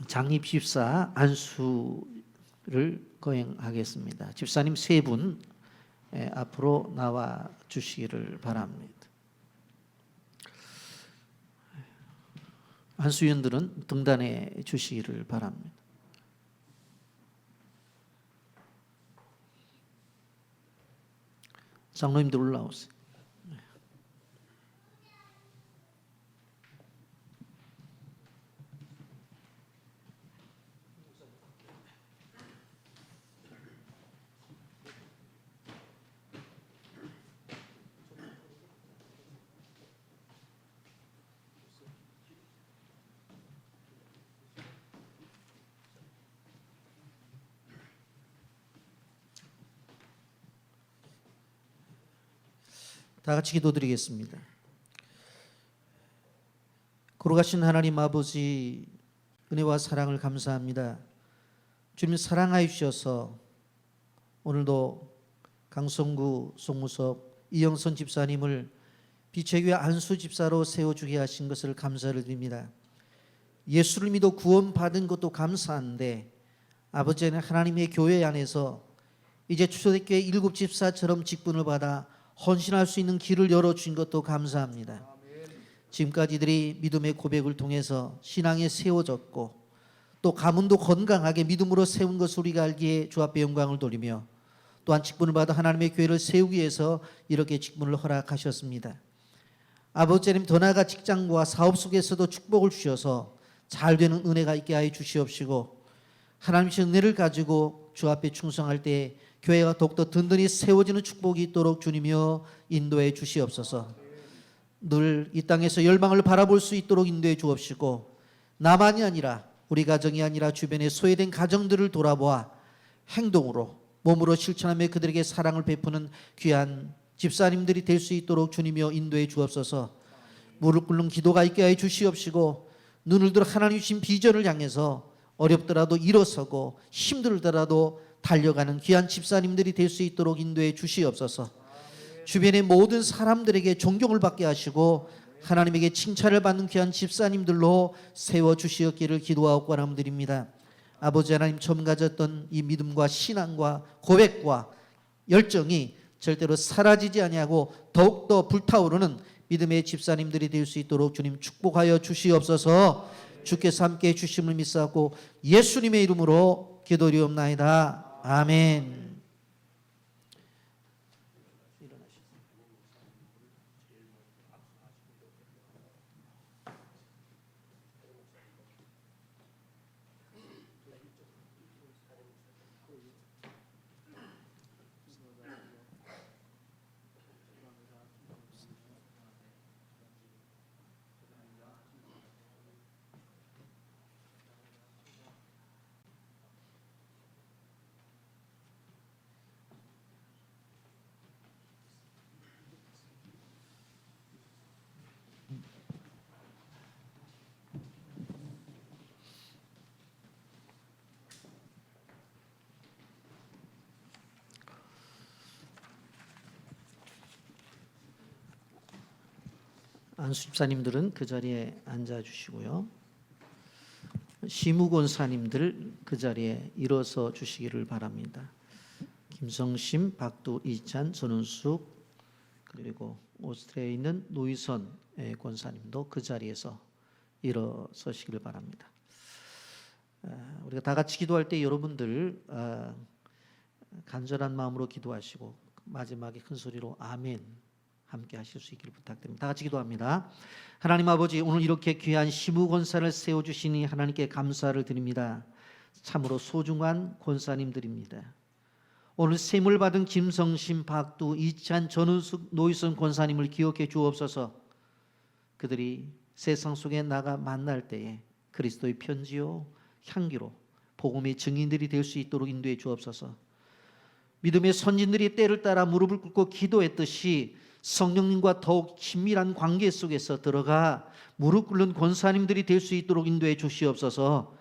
장립 집사 안수를 거행하겠습니다. 집사님 세 분 앞으로 나와 주시기를 바랍니다. 안수위원들은 등단해 주시기를 바랍니다. 장로님들 올라오세요. 다 같이 기도드리겠습니다. 거룩하신 하나님 아버지, 은혜와 사랑을 감사합니다. 주님 사랑하여 주셔서 오늘도 강성구 송무섭 이영선 집사님을 빛의 교회 안수 집사로 세워주게 하신 것을 감사를 드립니다. 예수를 믿어 구원받은 것도 감사한데 아버지는 하나님의 교회 안에서 이제 초대교회 7 집사처럼 직분을 받아 헌신할 수 있는 길을 열어주신 것도 감사합니다. 지금까지 이들이 믿음의 고백을 통해서 신앙에 세워졌고 또 가문도 건강하게 믿음으로 세운 것을 우리가 알기에 주 앞에 영광을 돌리며 또한 직분을 받아 하나님의 교회를 세우기 위해서 이렇게 직분을 허락하셨습니다. 아버지 하나님, 더 나아가 직장과 사업 속에서도 축복을 주셔서 잘 되는 은혜가 있게 하여 주시옵시고 하나님의 은혜를 가지고 주 앞에 충성할 때 교회가 더욱더 든든히 세워지는 축복이 있도록 주님이여 인도해 주시옵소서. 늘 이 땅에서 열방을 바라볼 수 있도록 인도해 주옵시고 나만이 아니라 우리 가정이 아니라 주변의 소외된 가정들을 돌아보아 행동으로 몸으로 실천하며 그들에게 사랑을 베푸는 귀한 집사님들이 될 수 있도록 주님이여 인도해 주옵소서. 무릎 꿇는 기도가 있게 하여 주시옵시고 눈을 들어 하나님 주신 비전을 향해서 어렵더라도 일어서고 힘들더라도 달려가는 귀한 집사님들이 될 수 있도록 인도해 주시옵소서. 주변의 모든 사람들에게 존경을 받게 하시고 하나님에게 칭찬을 받는 귀한 집사님들로 세워주시었기를 기도하고 권함드립니다. 아버지 하나님, 처음 가졌던 이 믿음과 신앙과 고백과 열정이 절대로 사라지지 아니하고 더욱더 불타오르는 믿음의 집사님들이 될 수 있도록 주님 축복하여 주시옵소서. 주께서 함께해 주심을 믿사옵고 예수님의 이름으로 기도드리옵나이다. 아멘. 안수 집사님들은 그 자리에 앉아 주시고요. 시무 권사님들 그 자리에 일어서 주시기를 바랍니다. 김성심, 박두, 이찬, 전은숙, 그리고 오스트리아에 있는 노희선 권사님도 그 자리에서 일어서시기를 바랍니다. 우리가 다 같이 기도할 때 여러분들 간절한 마음으로 기도하시고 마지막에 큰 소리로 아멘 함께 하실 수 있기를 부탁드립니다. 다 같이 기도합니다. 하나님 아버지, 오늘 이렇게 귀한 시무 권사를 세워주시니 하나님께 감사를 드립니다. 참으로 소중한 권사님들입니다. 오늘 셈을 받은 김성심, 박두, 이찬, 전은숙, 노희선 권사님을 기억해 주옵소서. 그들이 세상 속에 나가 만날 때에 그리스도의 편지요 향기로 복음의 증인들이 될 수 있도록 인도해 주옵소서. 믿음의 선진들이 때를 따라 무릎을 꿇고 기도했듯이 성령님과 더욱 친밀한 관계 속에서 들어가 무릎 꿇는 권사님들이 될 수 있도록 인도해 주시옵소서.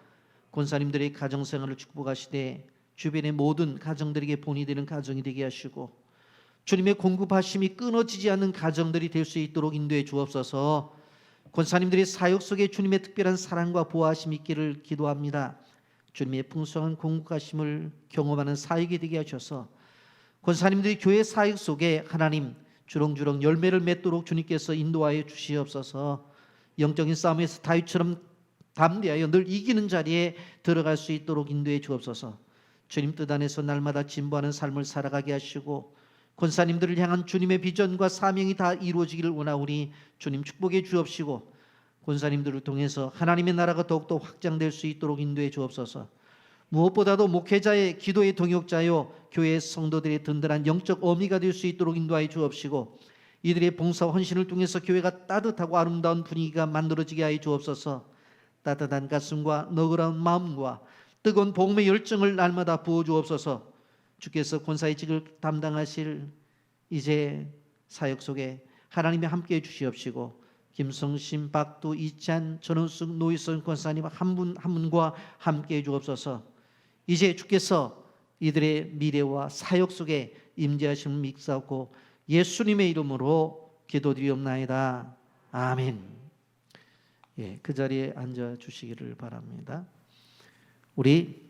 권사님들의 가정생활을 축복하시되 주변의 모든 가정들에게 본이 되는 가정이 되게 하시고 주님의 공급하심이 끊어지지 않는 가정들이 될 수 있도록 인도해 주옵소서. 권사님들의 사역 속에 주님의 특별한 사랑과 보호하심이 있기를 기도합니다. 주님의 풍성한 공급하심을 경험하는 사역이 되게 하셔서 권사님들이 교회 사역 속에 하나님 주렁주렁 열매를 맺도록 주님께서 인도하여 주시옵소서. 영적인 싸움에서 다윗처럼 담대하여 늘 이기는 자리에 들어갈 수 있도록 인도해 주옵소서. 주님 뜻 안에서 날마다 진보하는 삶을 살아가게 하시고 권사님들을 향한 주님의 비전과 사명이 다 이루어지기를 원하오니 주님 축복해 주옵시고 권사님들을 통해서 하나님의 나라가 더욱더 확장될 수 있도록 인도해 주옵소서. 무엇보다도 목회자의 기도의 동역자요 교회의 성도들의 든든한 영적 어미가 될 수 있도록 인도하여 주옵시고 이들의 봉사와 헌신을 통해서 교회가 따뜻하고 아름다운 분위기가 만들어지게 하여 주옵소서. 따뜻한 가슴과 너그러운 마음과 뜨거운 복음의 열정을 날마다 부어 주옵소서. 주께서 권사의 직을 담당하실 이제 사역 속에 하나님이 함께해 주시옵시고 김성심, 박두, 이찬, 전원숙, 노희선 권사님 한 분 한 분과 함께해 주옵소서. 이제 주께서 이들의 미래와 사역 속에 임재하심을 믿사옵고 예수님의 이름으로 기도드리옵나이다. 아멘. 예, 그 자리에 앉아 주시기를 바랍니다. 우리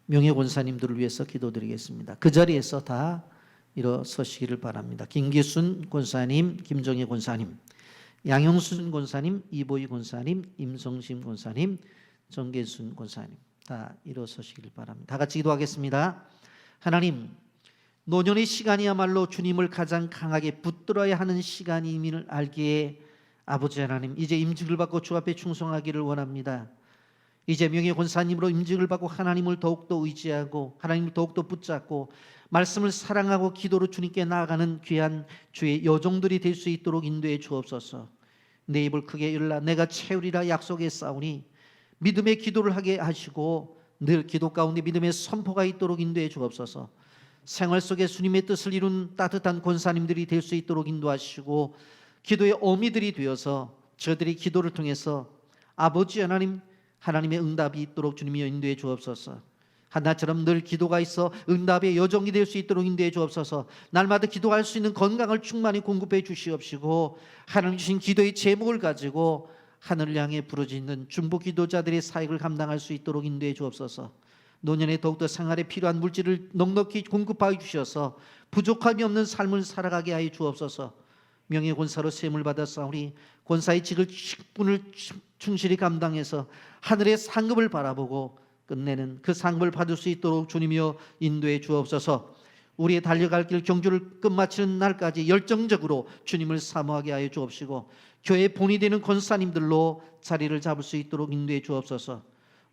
명예 권사님들을 위해서 기도드리겠습니다. 그 자리에서 다 일어서시기를 바랍니다. 김기순 권사님, 김정혜 권사님, 양용순 권사님, 이보희 권사님, 임성심 권사님, 정계순 권사님 다 일어서시기를 바랍니다. 다 같이 기도하겠습니다. 하나님, 노년의 시간이야말로 주님을 가장 강하게 붙들어야 하는 시간임을 알기에 아버지 하나님, 이제 임직을 받고 주 앞에 충성하기를 원합니다. 이제 명예 권사님으로 임직을 받고 하나님을 더욱더 의지하고 하나님을 더욱더 붙잡고 말씀을 사랑하고 기도로 주님께 나아가는 귀한 주의 여종들이 될 수 있도록 인도해 주옵소서. 내 입을 크게 열라 내가 채우리라 약속했사오니 믿음의 기도를 하게 하시고 늘 기도 가운데 믿음의 선포가 있도록 인도해 주옵소서. 생활 속에 주님의 뜻을 이룬 따뜻한 권사님들이 될 수 있도록 인도하시고 기도의 어미들이 되어서 저들이 기도를 통해서 아버지 하나님, 하나님의 응답이 있도록 주님이 인도해 주옵소서. 한나처럼 늘 기도가 있어 응답의 여정이 될 수 있도록 인도해 주옵소서. 날마다 기도할 수 있는 건강을 충만히 공급해 주시옵시고 하나님 주신 기도의 제목을 가지고 하늘을 향해 부르짖는 중보 기도자들의 사역을 감당할 수 있도록 인도해 주옵소서. 노년에 더욱더 생활에 필요한 물질을 넉넉히 공급하여 주셔서 부족함이 없는 삶을 살아가게 하여 주옵소서. 명예 권사로 셈을 받았사오니 권사의 직을 직분을 충실히 감당해서 하늘의 상급을 바라보고 끝내는 그 상급을 받을 수 있도록 주님이여 인도해 주옵소서. 우리의 달려갈 길 경주를 끝마치는 날까지 열정적으로 주님을 사모하게 하여 주옵시고 교회의 본이 되는 권사님들로 자리를 잡을 수 있도록 인도해 주옵소서.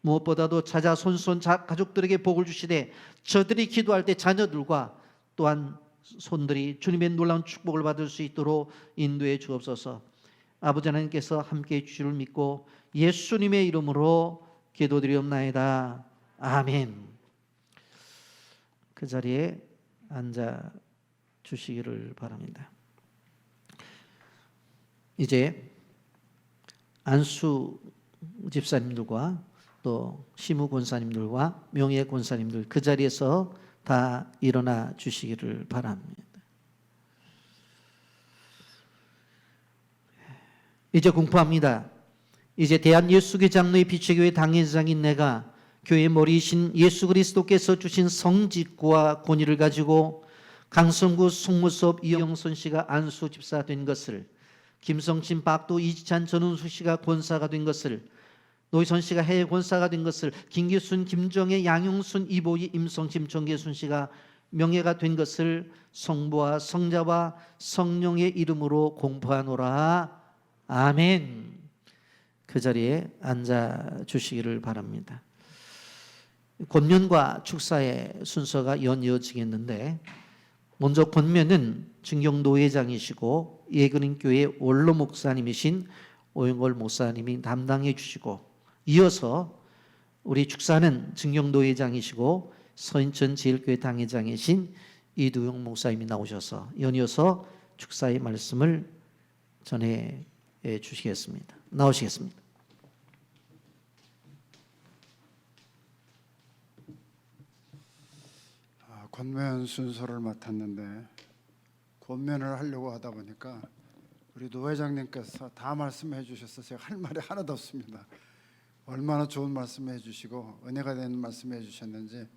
무엇보다도 자자손손 가족들에게 복을 주시되 저들이 기도할 때 자녀들과 또한 손들이 주님의 놀라운 축복을 받을 수 있도록 인도해 주옵소서. 아버지 하나님께서 함께해 주실 줄 믿고 예수님의 이름으로 기도드리옵나이다. 아멘. 그 자리에 앉아 주시기를 바랍니다. 이제 안수 집사님들과 또 시무 권사님들과 명예 권사님들 그 자리에서 다 일어나 주시기를 바랍니다. 이제 공포합니다. 이제 대한예수교 장로의 비체교회 당회장인 내가 교회의 머리이신 예수 그리스도께서 주신 성직과 권위를 가지고 강성구 송무섭 이영선 씨가 안수 집사 된 것을, 김성진 박도 이지찬 전운수 씨가 권사가 된 것을, 노희선 씨가 해외 권사가 된 것을, 김기순 김정혜 양용순 이보희 임성심 정계순 씨가 명예가 된 것을 성부와 성자와 성령의 이름으로 공포하노라. 아멘. 그 자리에 앉아 주시기를 바랍니다. 권면과 축사의 순서가 연이어지겠는데 먼저 권면은 증경노회장이시고 예근인교회 원로 목사님이신 오영걸 목사님이 담당해 주시고, 이어서 우리 축사는 증경노회장이시고 서인천 제일교회 당회장이신 이두용 목사님이 나오셔서 연이어서 축사의 말씀을 전해 주시겠습니다. 나오시겠습니다. 권면 순서를 맡았는데 권면을 하려고 하다 보니까 우리 노 회장님께서 다 말씀해 주셔서 제가 할 말이 하나도 없습니다. 얼마나 좋은 말씀해 주시고 은혜가 되는 말씀해 주셨는지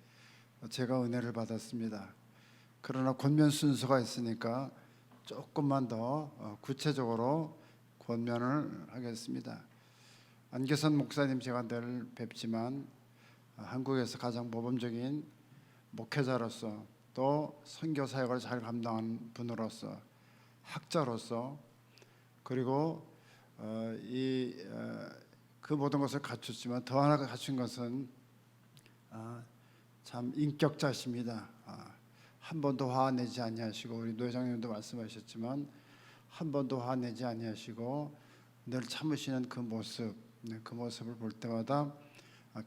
제가 은혜를 받았습니다. 그러나 권면 순서가 있으니까 조금만 더 구체적으로 권면을 하겠습니다. 안계선 목사님 제가 늘 뵙지만 한국에서 가장 모범적인 목회자로서 또 선교 사역을 잘 감당한 분으로서, 학자로서, 그리고 그 모든 것을 갖췄지만 더 하나 갖춘 것은 참 인격자십니다. 한 번도 화내지 아니하시고, 우리 노 회장님도 말씀하셨지만 한 번도 화내지 아니하시고 늘 참으시는 그 모습, 그 모습을 볼 때마다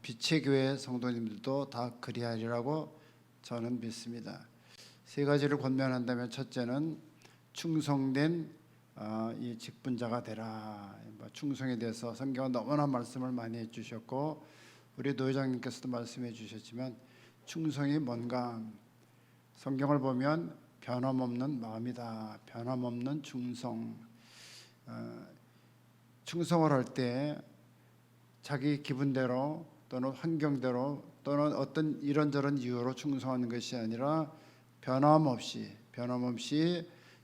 빛의 교회 성도님들도 다 그리하리라고 저는 믿습니다. 세 가지를 권면한다면, 첫째는 충성된 이 직분자가 되라. 충성에 대해서 성경은 너무나 말씀을 많이 해주셨고, 우리 노 회장님께서도 말씀해 주셨지만 충성이 뭔가, 성경을 보면 변함없는 마음이다. 변함없는 충성. 충성을 할 때 자기 기분대로 또는 환경대로 또는 어떤 이런저런 이유로 충성하는 것이 아니라 변함없이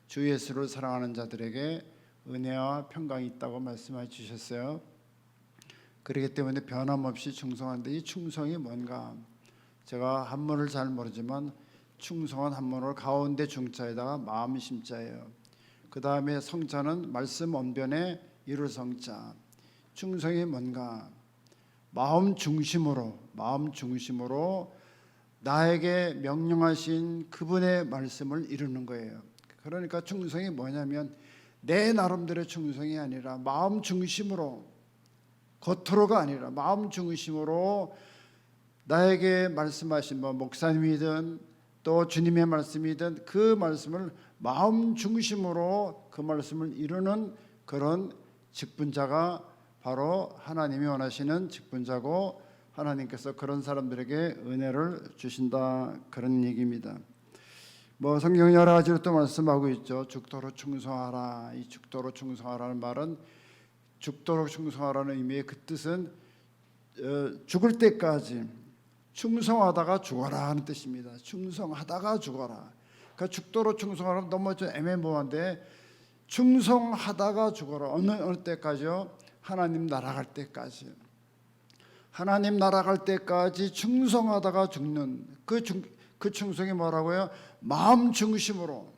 주 예수를 사랑하는 자들에게 은혜와 평강이 있다고 말씀해 주셨어요. 그렇기 때문에 변함없이 충성하는데, 이 충성이 뭔가, 제가 한문을 잘 모르지만 충성은 한문으로 가운데 중자에다가 마음 심자예요. 그 다음에 성자는 말씀 언변에 이룰 성자. 충성이 뭔가, 마음 중심으로 나에게 명령하신 그분의 말씀을 이루는 거예요. 그러니까 충성이 뭐냐면 내 나름대로의 충성이 아니라 마음 중심으로, 겉으로가 아니라 마음 중심으로 나에게 말씀하신 목사님이든 또 주님의 말씀이든 그 말씀을 마음 중심으로 그 말씀을 이루는 그런 직분자가 바로 하나님이 원하시는 직분자고, 하나님께서 그런 사람들에게 은혜를 주신다, 그런 얘기입니다. 성경 여러 가지로 또 말씀하고 있죠. 죽도록 충성하라. 이 죽도록 충성하라는 말은, 죽도록 충성하라는 의미의 그 뜻은 죽을 때까지 충성하다가 죽어라 하는 뜻입니다. 충성하다가 죽어라. 그러니까 죽도록 충성하라는 너무 좀 애매모호한데, 충성하다가 죽어라. 어느 때까지요? 하나님 날아갈 때까지. 하나님 날아갈 때까지 충성하다가 죽는 그 충성이 뭐라고요? 마음 중심으로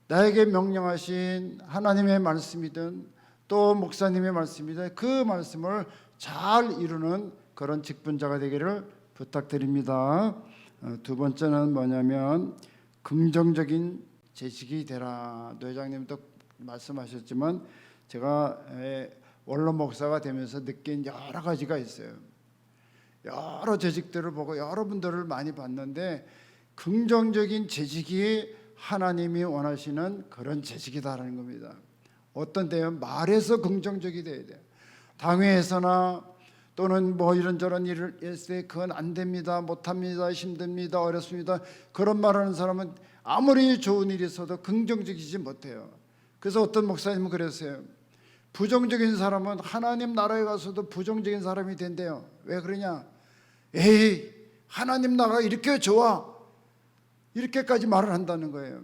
나에게 명령하신 하나님의 말씀이든 또 목사님의 말씀이든 그 말씀을 잘 이루는 그런 직분자가 되기를 부탁드립니다. 두 번째는 뭐냐면 긍정적인 재직이 되라. 노 회장님도 말씀하셨지만 제가 원로 목사가 되면서 느낀 여러 가지가 있어요. 여러 재직들을 보고 여러분들을 많이 봤는데, 긍정적인 재직이 하나님이 원하시는 그런 재직이다라는 겁니다. 어떤 때는 말에서 긍정적이 돼야 돼요. 당회에서나 또는 이런저런 일을 했을 때 그건 안 됩니다, 못합니다, 힘듭니다, 어렵습니다, 그런 말하는 사람은 아무리 좋은 일이 있어도 긍정적이지 못해요. 그래서 어떤 목사님은 그랬어요. 부정적인 사람은 하나님 나라에 가서도 부정적인 사람이 된대요. 왜 그러냐? 에이, 하나님 나라가 이렇게 좋아, 이렇게까지 말을 한다는 거예요.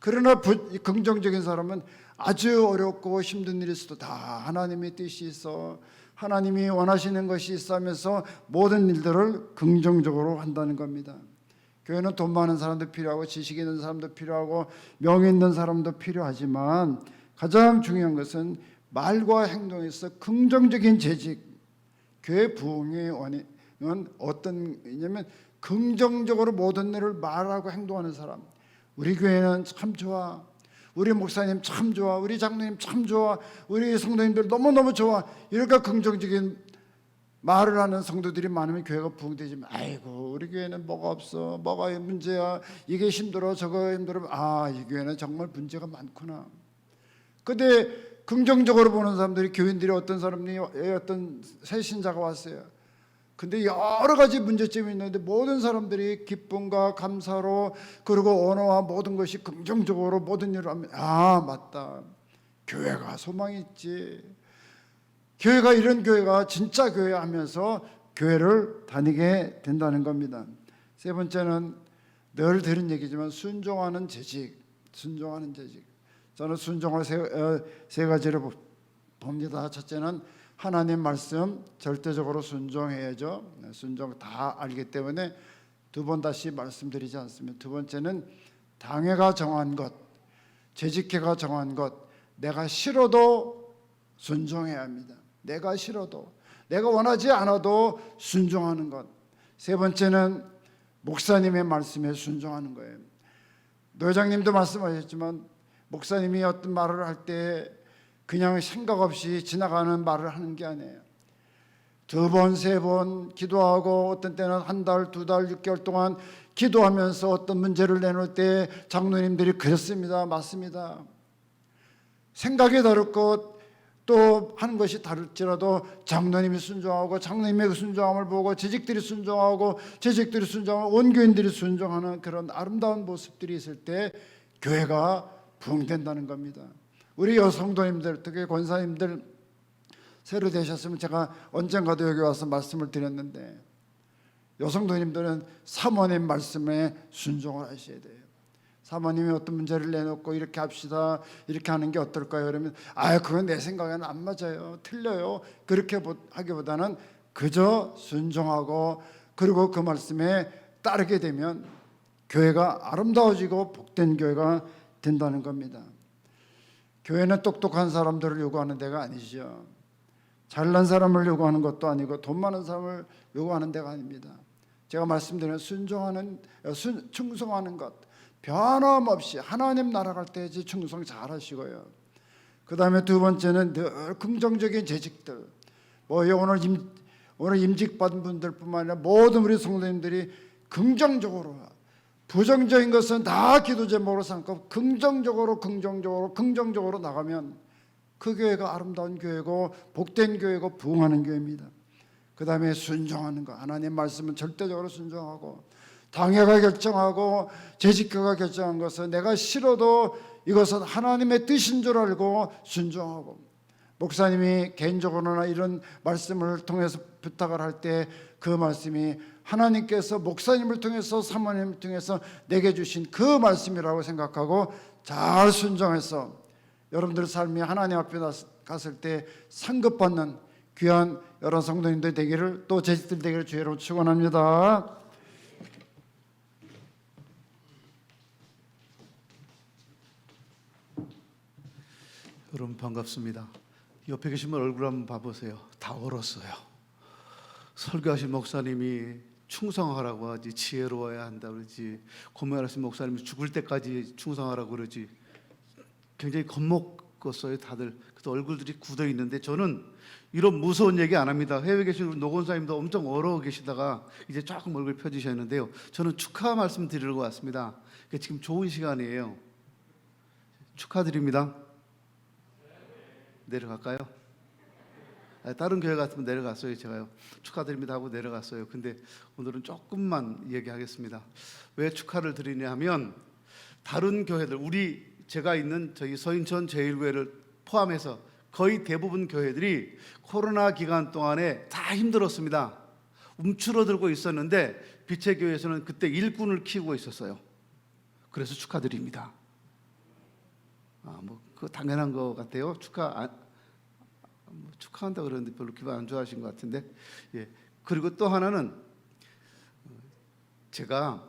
그러나 긍정적인 사람은 아주 어렵고 힘든 일이 있어도 다 하나님의 뜻이 있어, 하나님이 원하시는 것이 있어 하면서 모든 일들을 긍정적으로 한다는 겁니다. 교회는 돈 많은 사람도 필요하고 지식 있는 사람도 필요하고 명예 있는 사람도 필요하지만, 가장 중요한 것은 말과 행동에서 긍정적인 재직. 교회 부흥의 원인은 어떤 이냐면 긍정적으로 모든 일을 말하고 행동하는 사람. 우리 교회는 참 좋아, 우리 목사님 참 좋아, 우리 장로님 참 좋아, 우리 성도님들 너무너무 좋아, 이렇게 긍정적인 말을 하는 성도들이 많으면 교회가 부흥되지만, 아이고 우리 교회는 뭐가 없어, 뭐가 문제야, 이게 힘들어, 저거 힘들어, 이 교회는 정말 문제가 많구나. 근데 긍정적으로 보는 사람들이, 교인들이 어떤 사람이, 어떤 새 신자가 왔어요. 근데 여러 가지 문제점이 있는데 모든 사람들이 기쁨과 감사로, 그리고 언어와 모든 것이 긍정적으로 모든 일을 하면, 맞다, 교회가 소망이 있지, 교회가 이런 교회가 진짜 교회 하면서 교회를 다니게 된다는 겁니다. 세 번째는 늘 들은 얘기지만 순종하는 재직. 저는 순종을 세 가지로 봅니다. 첫째는 하나님 말씀 절대적으로 순종해야죠. 순종 다 알기 때문에 두 번 다시 말씀드리지 않습니다. 두 번째는 당회가 정한 것, 재직회가 정한 것, 내가 싫어도 순종해야 합니다. 내가 싫어도, 내가 원하지 않아도 순종하는 것. 세 번째는 목사님의 말씀에 순종하는 거예요. 노 회장님도 말씀하셨지만 목사님이 어떤 말을 할 때 그냥 생각 없이 지나가는 말을 하는 게 아니에요. 두 번, 세 번 기도하고 어떤 때는 한 달, 두 달, 6개월 동안 기도하면서 어떤 문제를 내놓을 때 장로님들이 그렇습니다. 맞습니다. 생각이 다르고 또 하는 것이 다를지라도 장로님이 순종하고 장로님의 그 순종함을 보고 재직들이 순종하고 재직들이 순종하고 원교인들이 순종하는 그런 아름다운 모습들이 있을 때 교회가 부흥된다는 겁니다. 우리 여성도님들, 특히 권사님들 새로 되셨으면 제가 언젠가도 여기 와서 말씀을 드렸는데 여성도님들은 사모님 말씀에 순종을 하셔야 돼요. 사모님이 어떤 문제를 내놓고 이렇게 합시다, 이렇게 하는 게 어떨까요? 그러면 그건 내 생각에는 안 맞아요, 틀려요, 그렇게 하기보다는 그저 순종하고 그리고 그 말씀에 따르게 되면 교회가 아름다워지고 복된 교회가 된다는 겁니다. 교회는 똑똑한 사람들을 요구하는 데가 아니죠. 잘난 사람을 요구하는 것도 아니고 돈 많은 사람을 요구하는 데가 아닙니다. 제가 말씀드린 충성하는 것, 변함없이 하나님 나라 갈 때지 충성 잘 하시고요. 그 다음에 두 번째는 늘 긍정적인 재직들. 오늘 임직 받은 분들뿐만 아니라 모든 우리 성도님들이 긍정적으로, 부정적인 것은 다 기도 제목으로 삼고 긍정적으로 나가면 그 교회가 아름다운 교회고 복된 교회고 부흥하는 교회입니다. 그 다음에 순종하는 것, 하나님 말씀은 절대적으로 순종하고 당회가 결정하고 재직교가 결정한 것은 내가 싫어도 이것은 하나님의 뜻인 줄 알고 순종하고, 목사님이 개인적으로나 이런 말씀을 통해서 부탁을 할 때 그 말씀이 하나님께서 목사님을 통해서 사모님을 통해서 내게 주신 그 말씀이라고 생각하고 잘 순종해서 여러분들 삶이 하나님 앞에 갔을 때 상급받는 귀한 여러 성도님들 되기를, 또 재직들 되기를 주의로 축원합니다. 여러분 반갑습니다. 옆에 계신 분 얼굴 한번 봐보세요. 다 얼었어요. 설교하신 목사님이 충성하라고 하지, 지혜로워야 한다 그러지, 고문하신 목사님이 죽을 때까지 충성하라고 그러지, 굉장히 겁먹었어요 다들. 그래서 얼굴들이 굳어 있는데 저는 이런 무서운 얘기 안 합니다. 해외에 계신 우리 노 권사님도 엄청 얼어 계시다가 이제 조금 얼굴 펴지셨는데요, 저는 축하 말씀 드리려고 왔습니다. 지금 좋은 시간이에요. 축하드립니다. 내려갈까요? 다른 교회 같으면 내려갔어요. 제가요, 축하드립니다 하고 내려갔어요. 근데 오늘은 조금만 얘기하겠습니다. 왜 축하를 드리냐 하면, 다른 교회들, 제가 있는 저희 서인천 제1교회를 포함해서 거의 대부분 교회들이 코로나 기간 동안에 다 힘들었습니다. 움츠러들고 있었는데 빛의 교회에서는 그때 일꾼을 키우고 있었어요. 그래서 축하드립니다. 그거 당연한 것 같아요. 축하한다 그러는데 별로 기분 안 좋아하신 것 같은데. 예. 그리고 또 하나는, 제가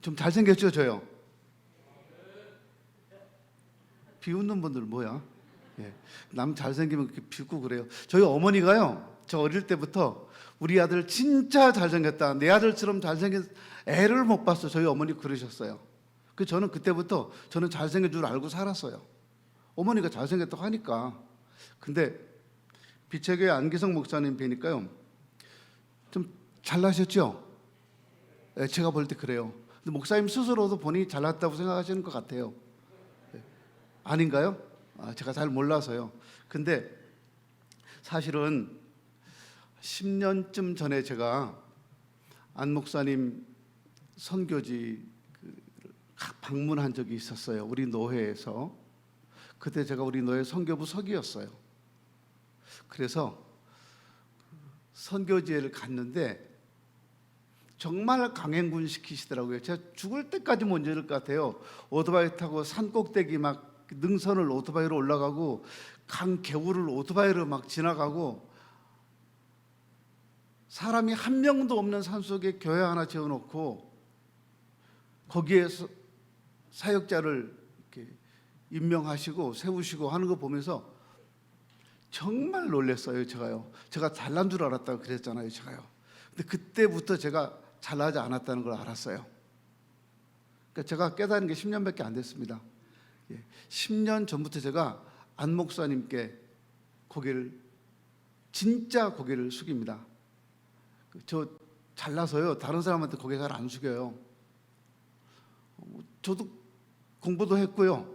좀 잘생겼죠, 저요. 비웃는 분들 뭐야? 예. 남 잘생기면 그렇게 비웃고 그래요. 저희 어머니가요, 저 어릴 때부터 우리 아들 진짜 잘생겼다, 내 아들처럼 잘생긴 애를 못 봤어, 저희 어머니 그러셨어요. 그 저는 그때부터 저는 잘생긴 줄 알고 살았어요. 어머니가 잘생겼다고 하니까. 근데 빛의 교회 안기성 목사님 뵈니까요, 좀 잘나셨죠? 네, 제가 볼 때 그래요. 근데 목사님 스스로도 본인이 잘났다고 생각하시는 것 같아요. 네. 아닌가요? 제가 잘 몰라서요. 근데 사실은 10년쯤 전에 제가 안 목사님 선교지 방문한 적이 있었어요. 우리 노회에서. 그때 제가 우리 노회 선교부 서기였어요. 그래서 선교지회를 갔는데 정말 강행군 시키시더라고요. 제가 죽을 때까지 못 이럴 것 같아요. 오토바이 타고 산 꼭대기 막 능선을 오토바이로 올라가고 강 개울을 오토바이로 막 지나가고 사람이 한 명도 없는 산속에 교회 하나 지어놓고 거기에서 사역자를 이렇게 임명하시고 세우시고 하는 거 보면서 정말 놀랐어요. 제가 잘난 줄 알았다고 그랬잖아요. 근데 그때부터 제가 잘나지 않았다는 걸 알았어요. 그러니까 제가 깨달은 게 10년밖에 안 됐습니다. 10년 전부터 제가 안 목사님께 진짜 고개를 숙입니다. 저 잘나서요, 다른 사람한테 고개 잘 안 숙여요. 저도 공부도 했고요,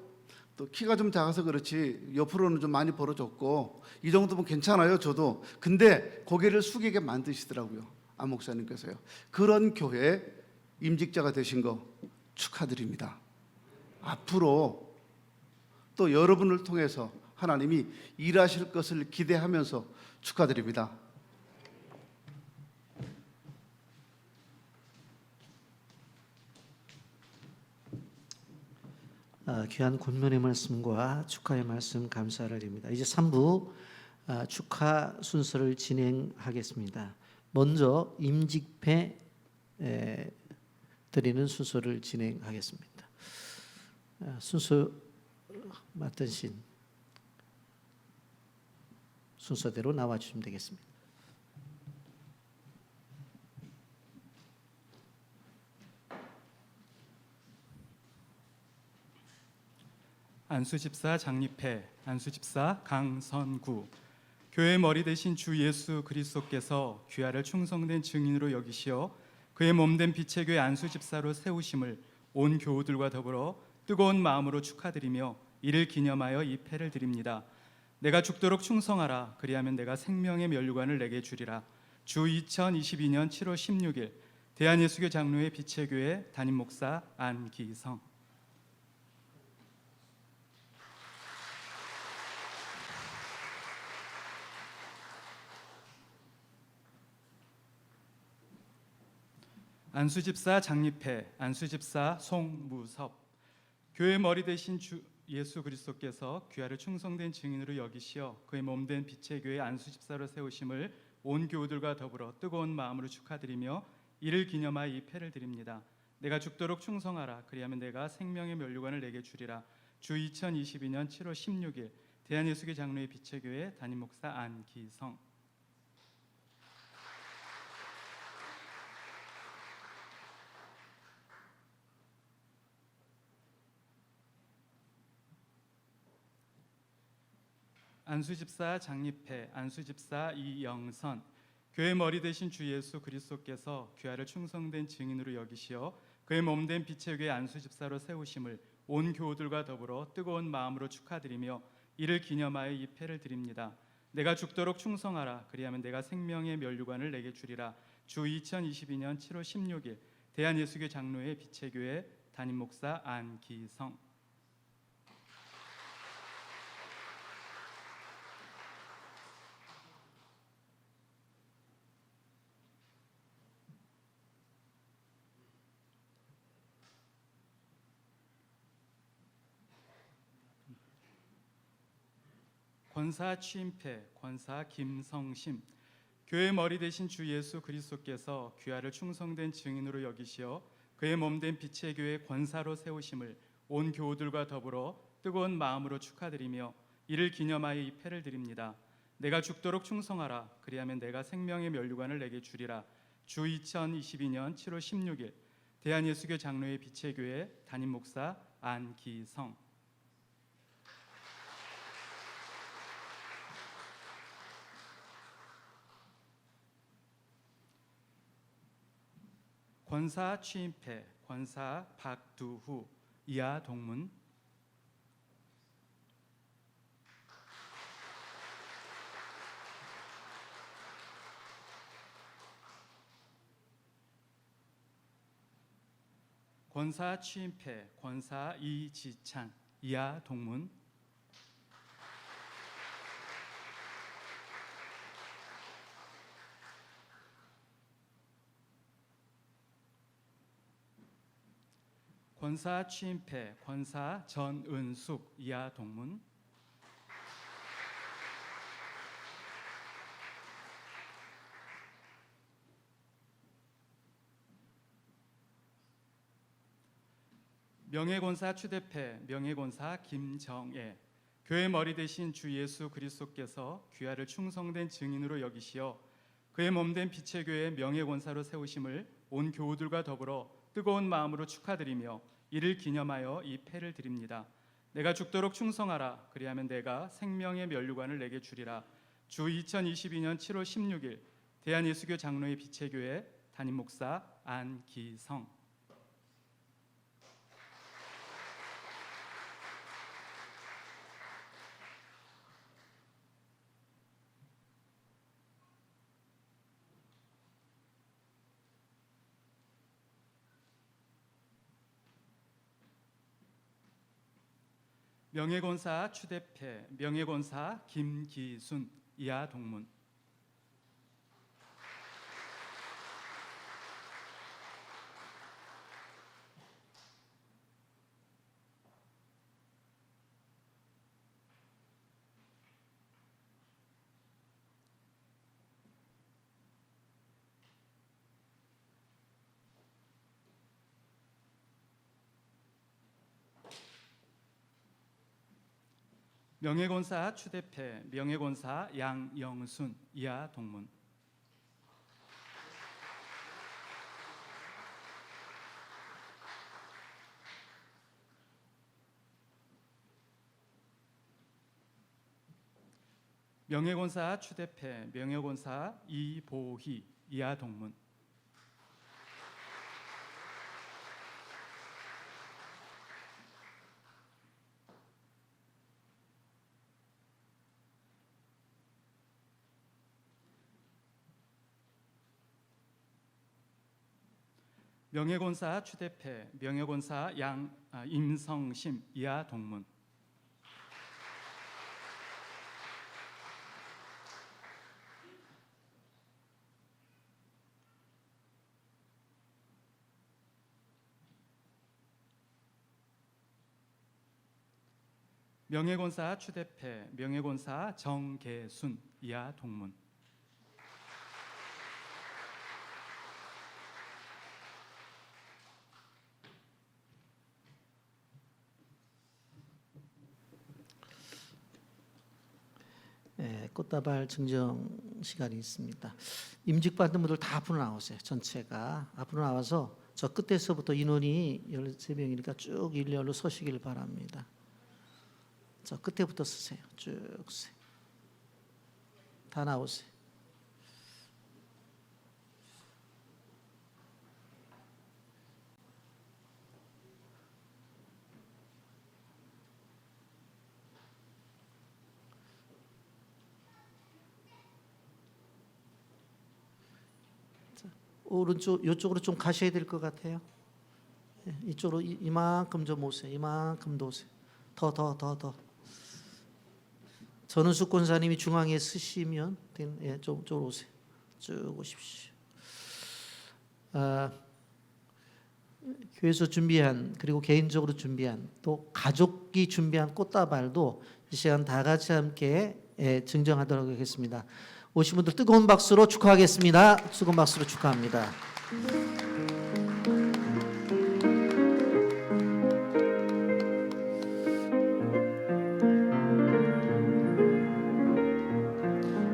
또 키가 좀 작아서 그렇지 옆으로는 좀 많이 벌어졌고 이 정도면 괜찮아요, 저도. 근데 고개를 숙이게 만드시더라고요, 안 목사님께서요. 그런 교회 임직자가 되신 거 축하드립니다. 앞으로 또 여러분을 통해서 하나님이 일하실 것을 기대하면서 축하드립니다. 귀한 권면의 말씀과 축하의 말씀 감사를 드립니다. 이제 3부 축하 순서를 진행하겠습니다. 먼저 임직패 드리는 순서를 진행하겠습니다. 순서 맡으신 순서대로 나와주시면 되겠습니다. 안수집사 장립회, 안수집사 강선구. 교회 머리 대신 주 예수 그리스도께서 귀하를 충성된 증인으로 여기시어 그의 몸된 빛의 교회 안수집사로 세우심을 온 교우들과 더불어 뜨거운 마음으로 축하드리며 이를 기념하여 이 패를 드립니다. 내가 죽도록 충성하라. 그리하면 내가 생명의 면류관을 내게 주리라. 주 2022년 7월 16일 대한예수교 장로회 빛의 교회 담임 목사 안기성. 안수집사 장립회, 안수집사 송무섭. 교회 머리 대신 주 예수 그리스도께서 귀하를 충성된 증인으로 여기시어 그의 몸된 빛의 교회 안수집사로 세우심을 온 교우들과 더불어 뜨거운 마음으로 축하드리며 이를 기념하여 이 패를 드립니다. 내가 죽도록 충성하라. 그리하면 내가 생명의 면류관을 내게 주리라. 주 2022년 7월 16일 대한예수교 장로회 빛의 교회 담임 목사 안기성. 안수집사 장립회, 안수집사 이영선. 교회 머리 대신 주 예수 그리스도께서 귀하를 충성된 증인으로 여기시어 그의 몸된 빛의 교회 안수집사로 세우심을 온 교우들과 더불어 뜨거운 마음으로 축하드리며 이를 기념하여 이 패를 드립니다. 내가 죽도록 충성하라. 그리하면 내가 생명의 면류관을 내게 주리라. 주 2022년 7월 16일 대한예수교 장로회 빛의 교회 담임 목사 안기성. 권사 취임패, 권사 김성심. 교회 머리 대신 주 예수 그리스도께서 귀하를 충성된 증인으로 여기시어 그의 몸된 빛의 교회 권사로 세우심을 온 교우들과 더불어 뜨거운 마음으로 축하드리며 이를 기념하여 이 패를 드립니다. 내가 죽도록 충성하라. 그리하면 내가 생명의 면류관을 내게 주리라. 주 2022년 7월 16일 대한예수교 장로회 빛의 교회 담임 목사 안기성. 권사 취임패, 권사 박두후, 이하 동문. 권사 취임패, 권사 이지찬, 이하 동문. 권사 취임패, 권사 전은숙, 이하 동문. 명예권사 추대패 명예권사 김정애 교회 머리 대신 주 예수 그리스도께서 귀하를 충성된 증인으로 여기시어 그의 몸된 빛의 교회 명예권사로 세우심을 온 교우들과 더불어 뜨거운 마음으로 축하드리며 이를 기념하여 이 패를 드립니다. 내가 죽도록 충성하라. 그리하면 내가 생명의 면류관을 내게 주리라. 주 2022년 7월 16일 대한예수교 장로의 빛의 교회 담임 목사 안기성. 명예권사 추대패 명예권사 김기순 이하 동문. 명예권사 추대패 명예권사 양영순 이하 동문. 명예권사 추대패 명예권사 이보희 이하 동문. 명예권사 추대패 명예권사 임성심 이하 동문. 명예권사 추대패 명예권사 정계순 이하 동문. 꽃다발 증정 시간이 있습니다. 임직 받는 분들 다 앞으로 나오세요. 전체가 앞으로 나와서 저 끝에서부터 인원이 13명이니까 쭉 일렬로 서시길 바랍니다. 저 끝에부터 쓰세요. 쭉 쓰세요. 다 나오세요. 오른쪽 이쪽으로 좀 가셔야 될 것 같아요. 이쪽으로 이만큼 좀 오세요. 이만큼 더 오세요. 더. 전은숙 권사님이 중앙에 쓰시면 좀 오세요. 쭉 오십시오. 교회에서 준비한 그리고 개인적으로 준비한 또 가족이 준비한 꽃다발도 이 시간 다 같이 함께 증정하도록 하겠습니다. 오신 분들 뜨거운 박수로 축하하겠습니다. 뜨거운 박수로 축하합니다.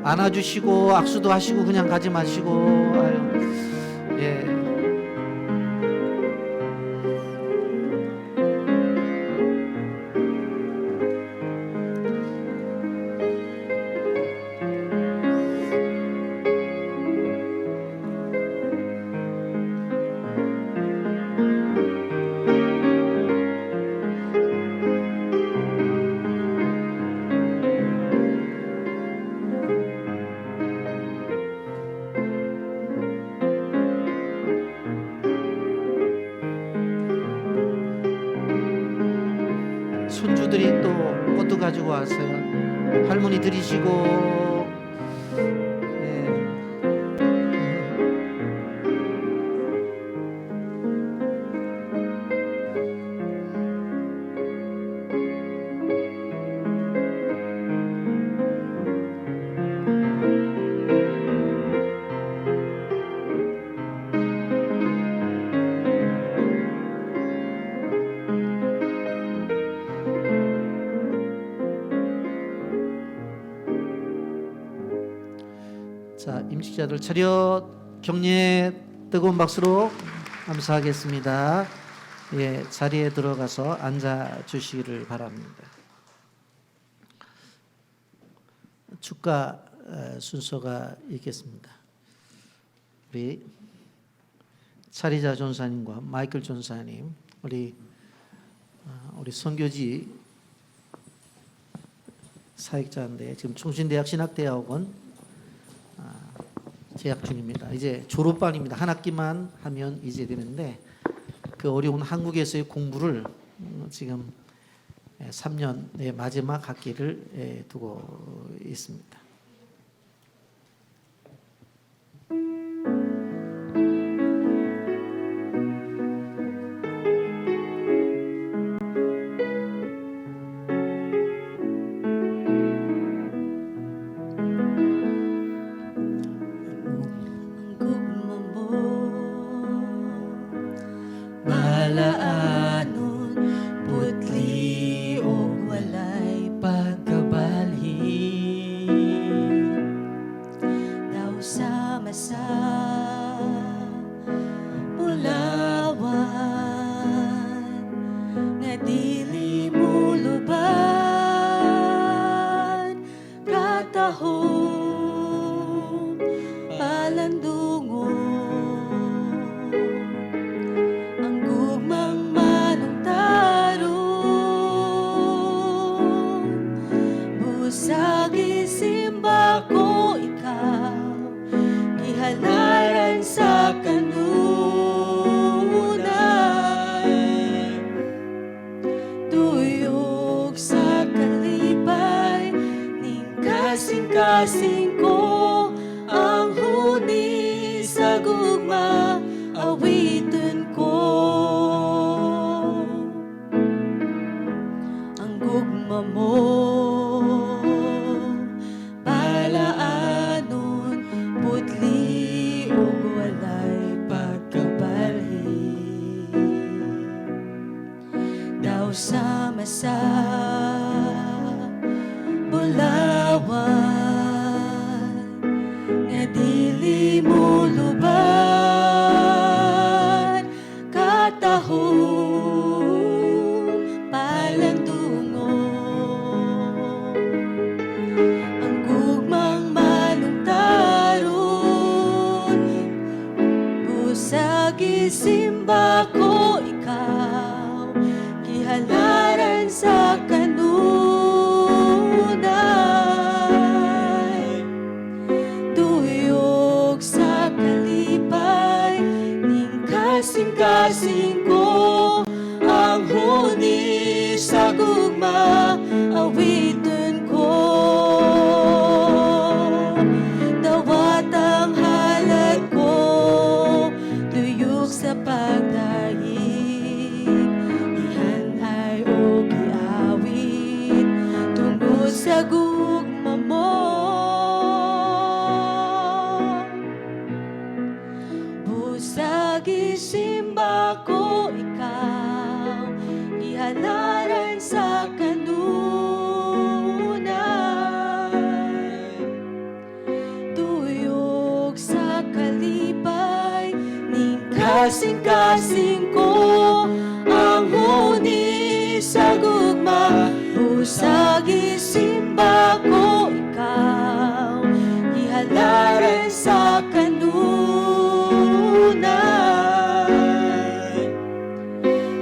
안아주시고 악수도 하시고 그냥 가지 마시고 아유, 예. 손주들이 또 꽃도 가지고 왔어요. 할머니 드리시고 임직자들 차렷 격려 뜨거운 박수로 감사하겠습니다. 예, 자리에 들어가서 앉아 주시기를 바랍니다. 축가 순서가 있겠습니다. 우리 차리자 전사님과 마이클 전사님, 우리 선교지 사역자인데 지금 총신대학 신학대학원 재학 중입니다. 이제 졸업반입니다. 한 학기만 하면 이제 되는데 그 어려운 한국에서의 공부를 지금 3년의 마지막 학기를 두고 있습니다. Malaanon, putli o walay pagkabalhin. Daw sama sa Bulawan, nga dili mo luban, katahong palandungon. Ang gugmang manong tarong, busag isimba ko ikaw, gihalaran sa kanunay, tuyog sa kalipay, ning kasing-kasing ko, ang huni sa gugma, awiton ko. Ang gugma mo, balaanon, putli o walay pagkabalhin. Daw sama sa Bulawan, nga dili mo luban, katahong palandungon. Ang gugmang manong taron, busag isimba ko ikaw, gihalaran sa kanunay, tuyog sa kalipay, ning kasing-kasing ko, ang huni sa gugma, awiton ko. Dawat ang halad ko, tuyog sa pagdaig, ihanay o giawit, tungod sa gugma mo. Busag isimba ko ikaw, ihalaran sa kanunay, tuyog sa kalipay, ning kasing-kasing ko, ang huni sa gugma, busag isimba ko ikaw, ihalaran sa kanunay,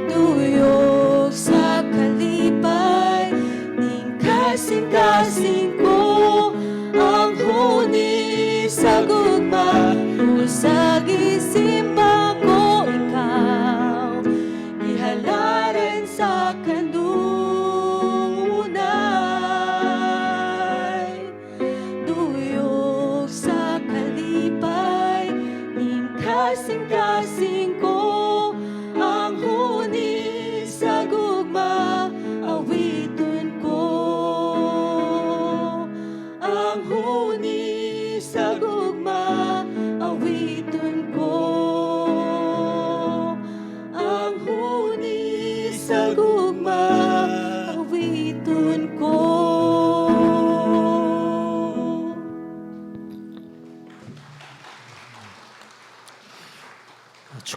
tuyog sa kalipay, ning kasing-kasing ko, ang huni sa gugma, busag isimba ko ikaw, ihalaran sa kanunay.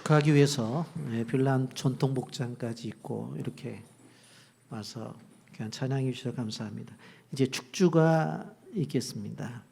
축하하기 위해서 빌람 전통 복장까지 입고 이렇게 와서 귀한 찬양해 주셔서 감사합니다. 이제 축주가 있겠습니다.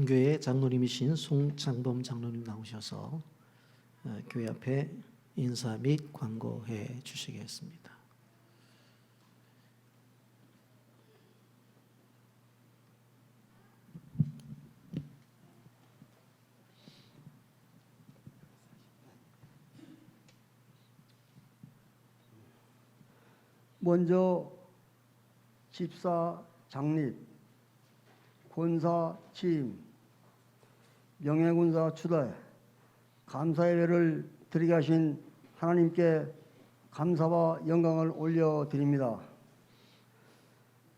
본교회 장로님이신 송창범 장로님 나오셔서 교회 앞에 인사 및 광고해 주시겠습니다. 먼저 집사 장립, 권사 취임, 명예군사 추대, 감사예배를 드리게 하신 하나님께 감사와 영광을 올려드립니다.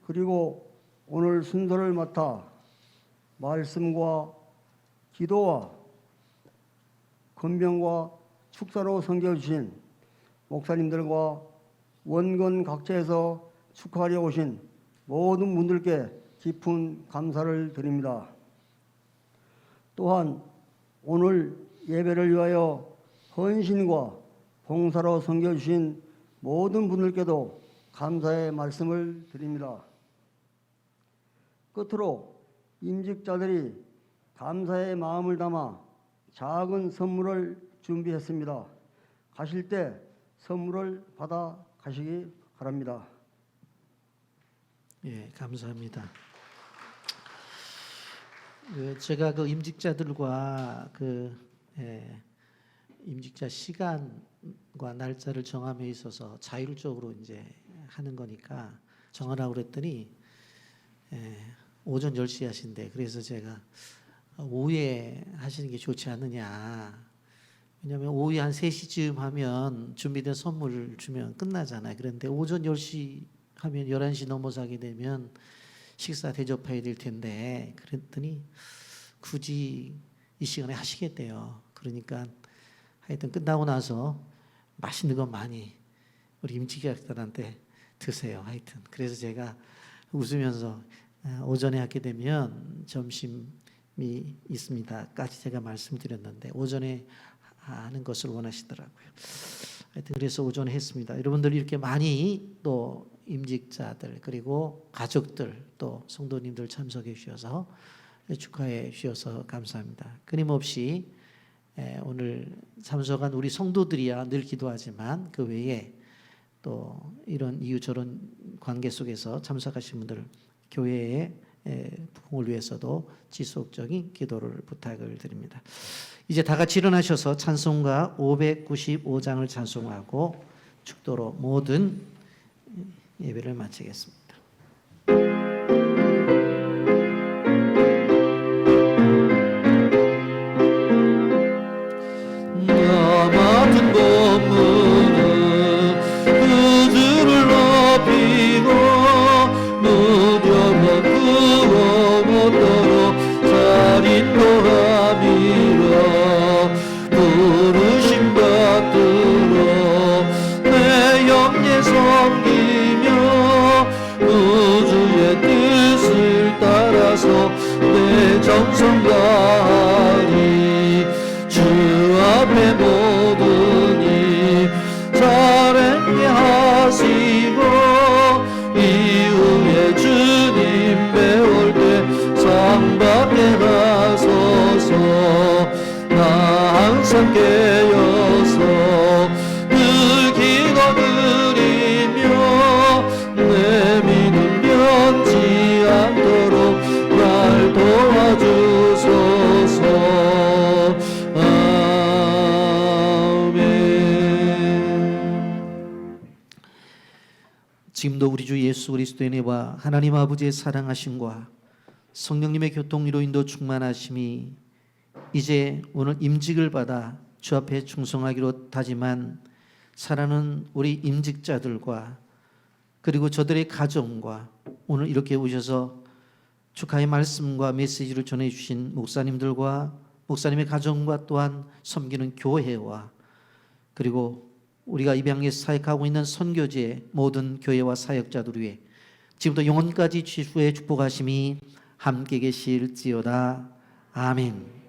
그리고 오늘 순서를 맡아 말씀과 기도와 건병과 축사로 섬겨주신 목사님들과 원건 각처에서 축하하려 오신 모든 분들께 깊은 감사를 드립니다. 또한 오늘 예배를 위하여 헌신과 봉사로 섬겨주신 모든 분들께도 감사의 말씀을 드립니다. 끝으로 임직자들이 감사의 마음을 담아 작은 선물을 준비했습니다. 가실 때 선물을 받아 가시기 바랍니다. 예, 감사합니다. 제가 그 임직자들과 임직자 시간과 날짜를 정함에 있어서 자율적으로 이제 하는 거니까 정하라고 그랬더니 오전 10시 하신대. 그래서 제가 오후에 하시는 게 좋지 않느냐. 왜냐하면 오후에 한 3시쯤 하면 준비된 선물을 주면 끝나잖아요. 그런데 오전 10시 하면 11시 넘어서 하게 되면 식사 대접해야 될 텐데, 그랬더니 굳이 이 시간에 하시겠대요. 그러니까 하여튼 끝나고 나서 맛있는 거 많이 우리 임직자들한테 드세요. 하여튼 그래서 제가 웃으면서 오전에 하게 되면 점심이 있습니다까지 제가 말씀드렸는데 오전에 하는 것을 원하시더라고요. 하여튼 그래서 오전에 했습니다. 여러분들 이렇게 많이 또 임직자들 그리고 가족들 또 성도님들 참석해 주셔서 축하해 주셔서 감사합니다. 끊임없이 오늘 참석한 우리 성도들이야 늘 기도하지만 그 외에 또 이런 이유저런 관계 속에서 참석하신 분들 교회의 부흥을 위해서도 지속적인 기도를 부탁을 드립니다. 이제 다 같이 일어나셔서 찬송가 595장을 찬송하고 축도로 모든 예배를 마치겠습니다. 나 맡은 법문은 그 주를 높이고 무뎌만 구원하도록 살인도함이라 부르심 받들어 내 영예 섬기며 우주의 뜻을 따라서 내 정성 다하리 주 앞에 모든 일 잘 행하시고 이후에 주님 배울 때 상 받게 하소서. 나 항상 깨어서 늘 기도 드리며 내 믿음 변치 않도록 날 도와주소서. 지금도 우리 주 예수 그리스도의 은혜와 하나님 아버지의 사랑하심과 성령님의 교통으로 인도 충만하심이 이제 오늘 임직을 받아 주 앞에 충성하기로 다짐한 사랑하는 우리 임직자들과 그리고 저들의 가정과 오늘 이렇게 오셔서 축하의 말씀과 메시지를 전해주신 목사님들과 목사님의 가정과 또한 섬기는 교회와 그리고 우리가 입양에서 사역하고 있는 선교지의 모든 교회와 사역자들 위해 지금부터 영원까지 주의 축복하심이 함께 계실지어다. 아멘.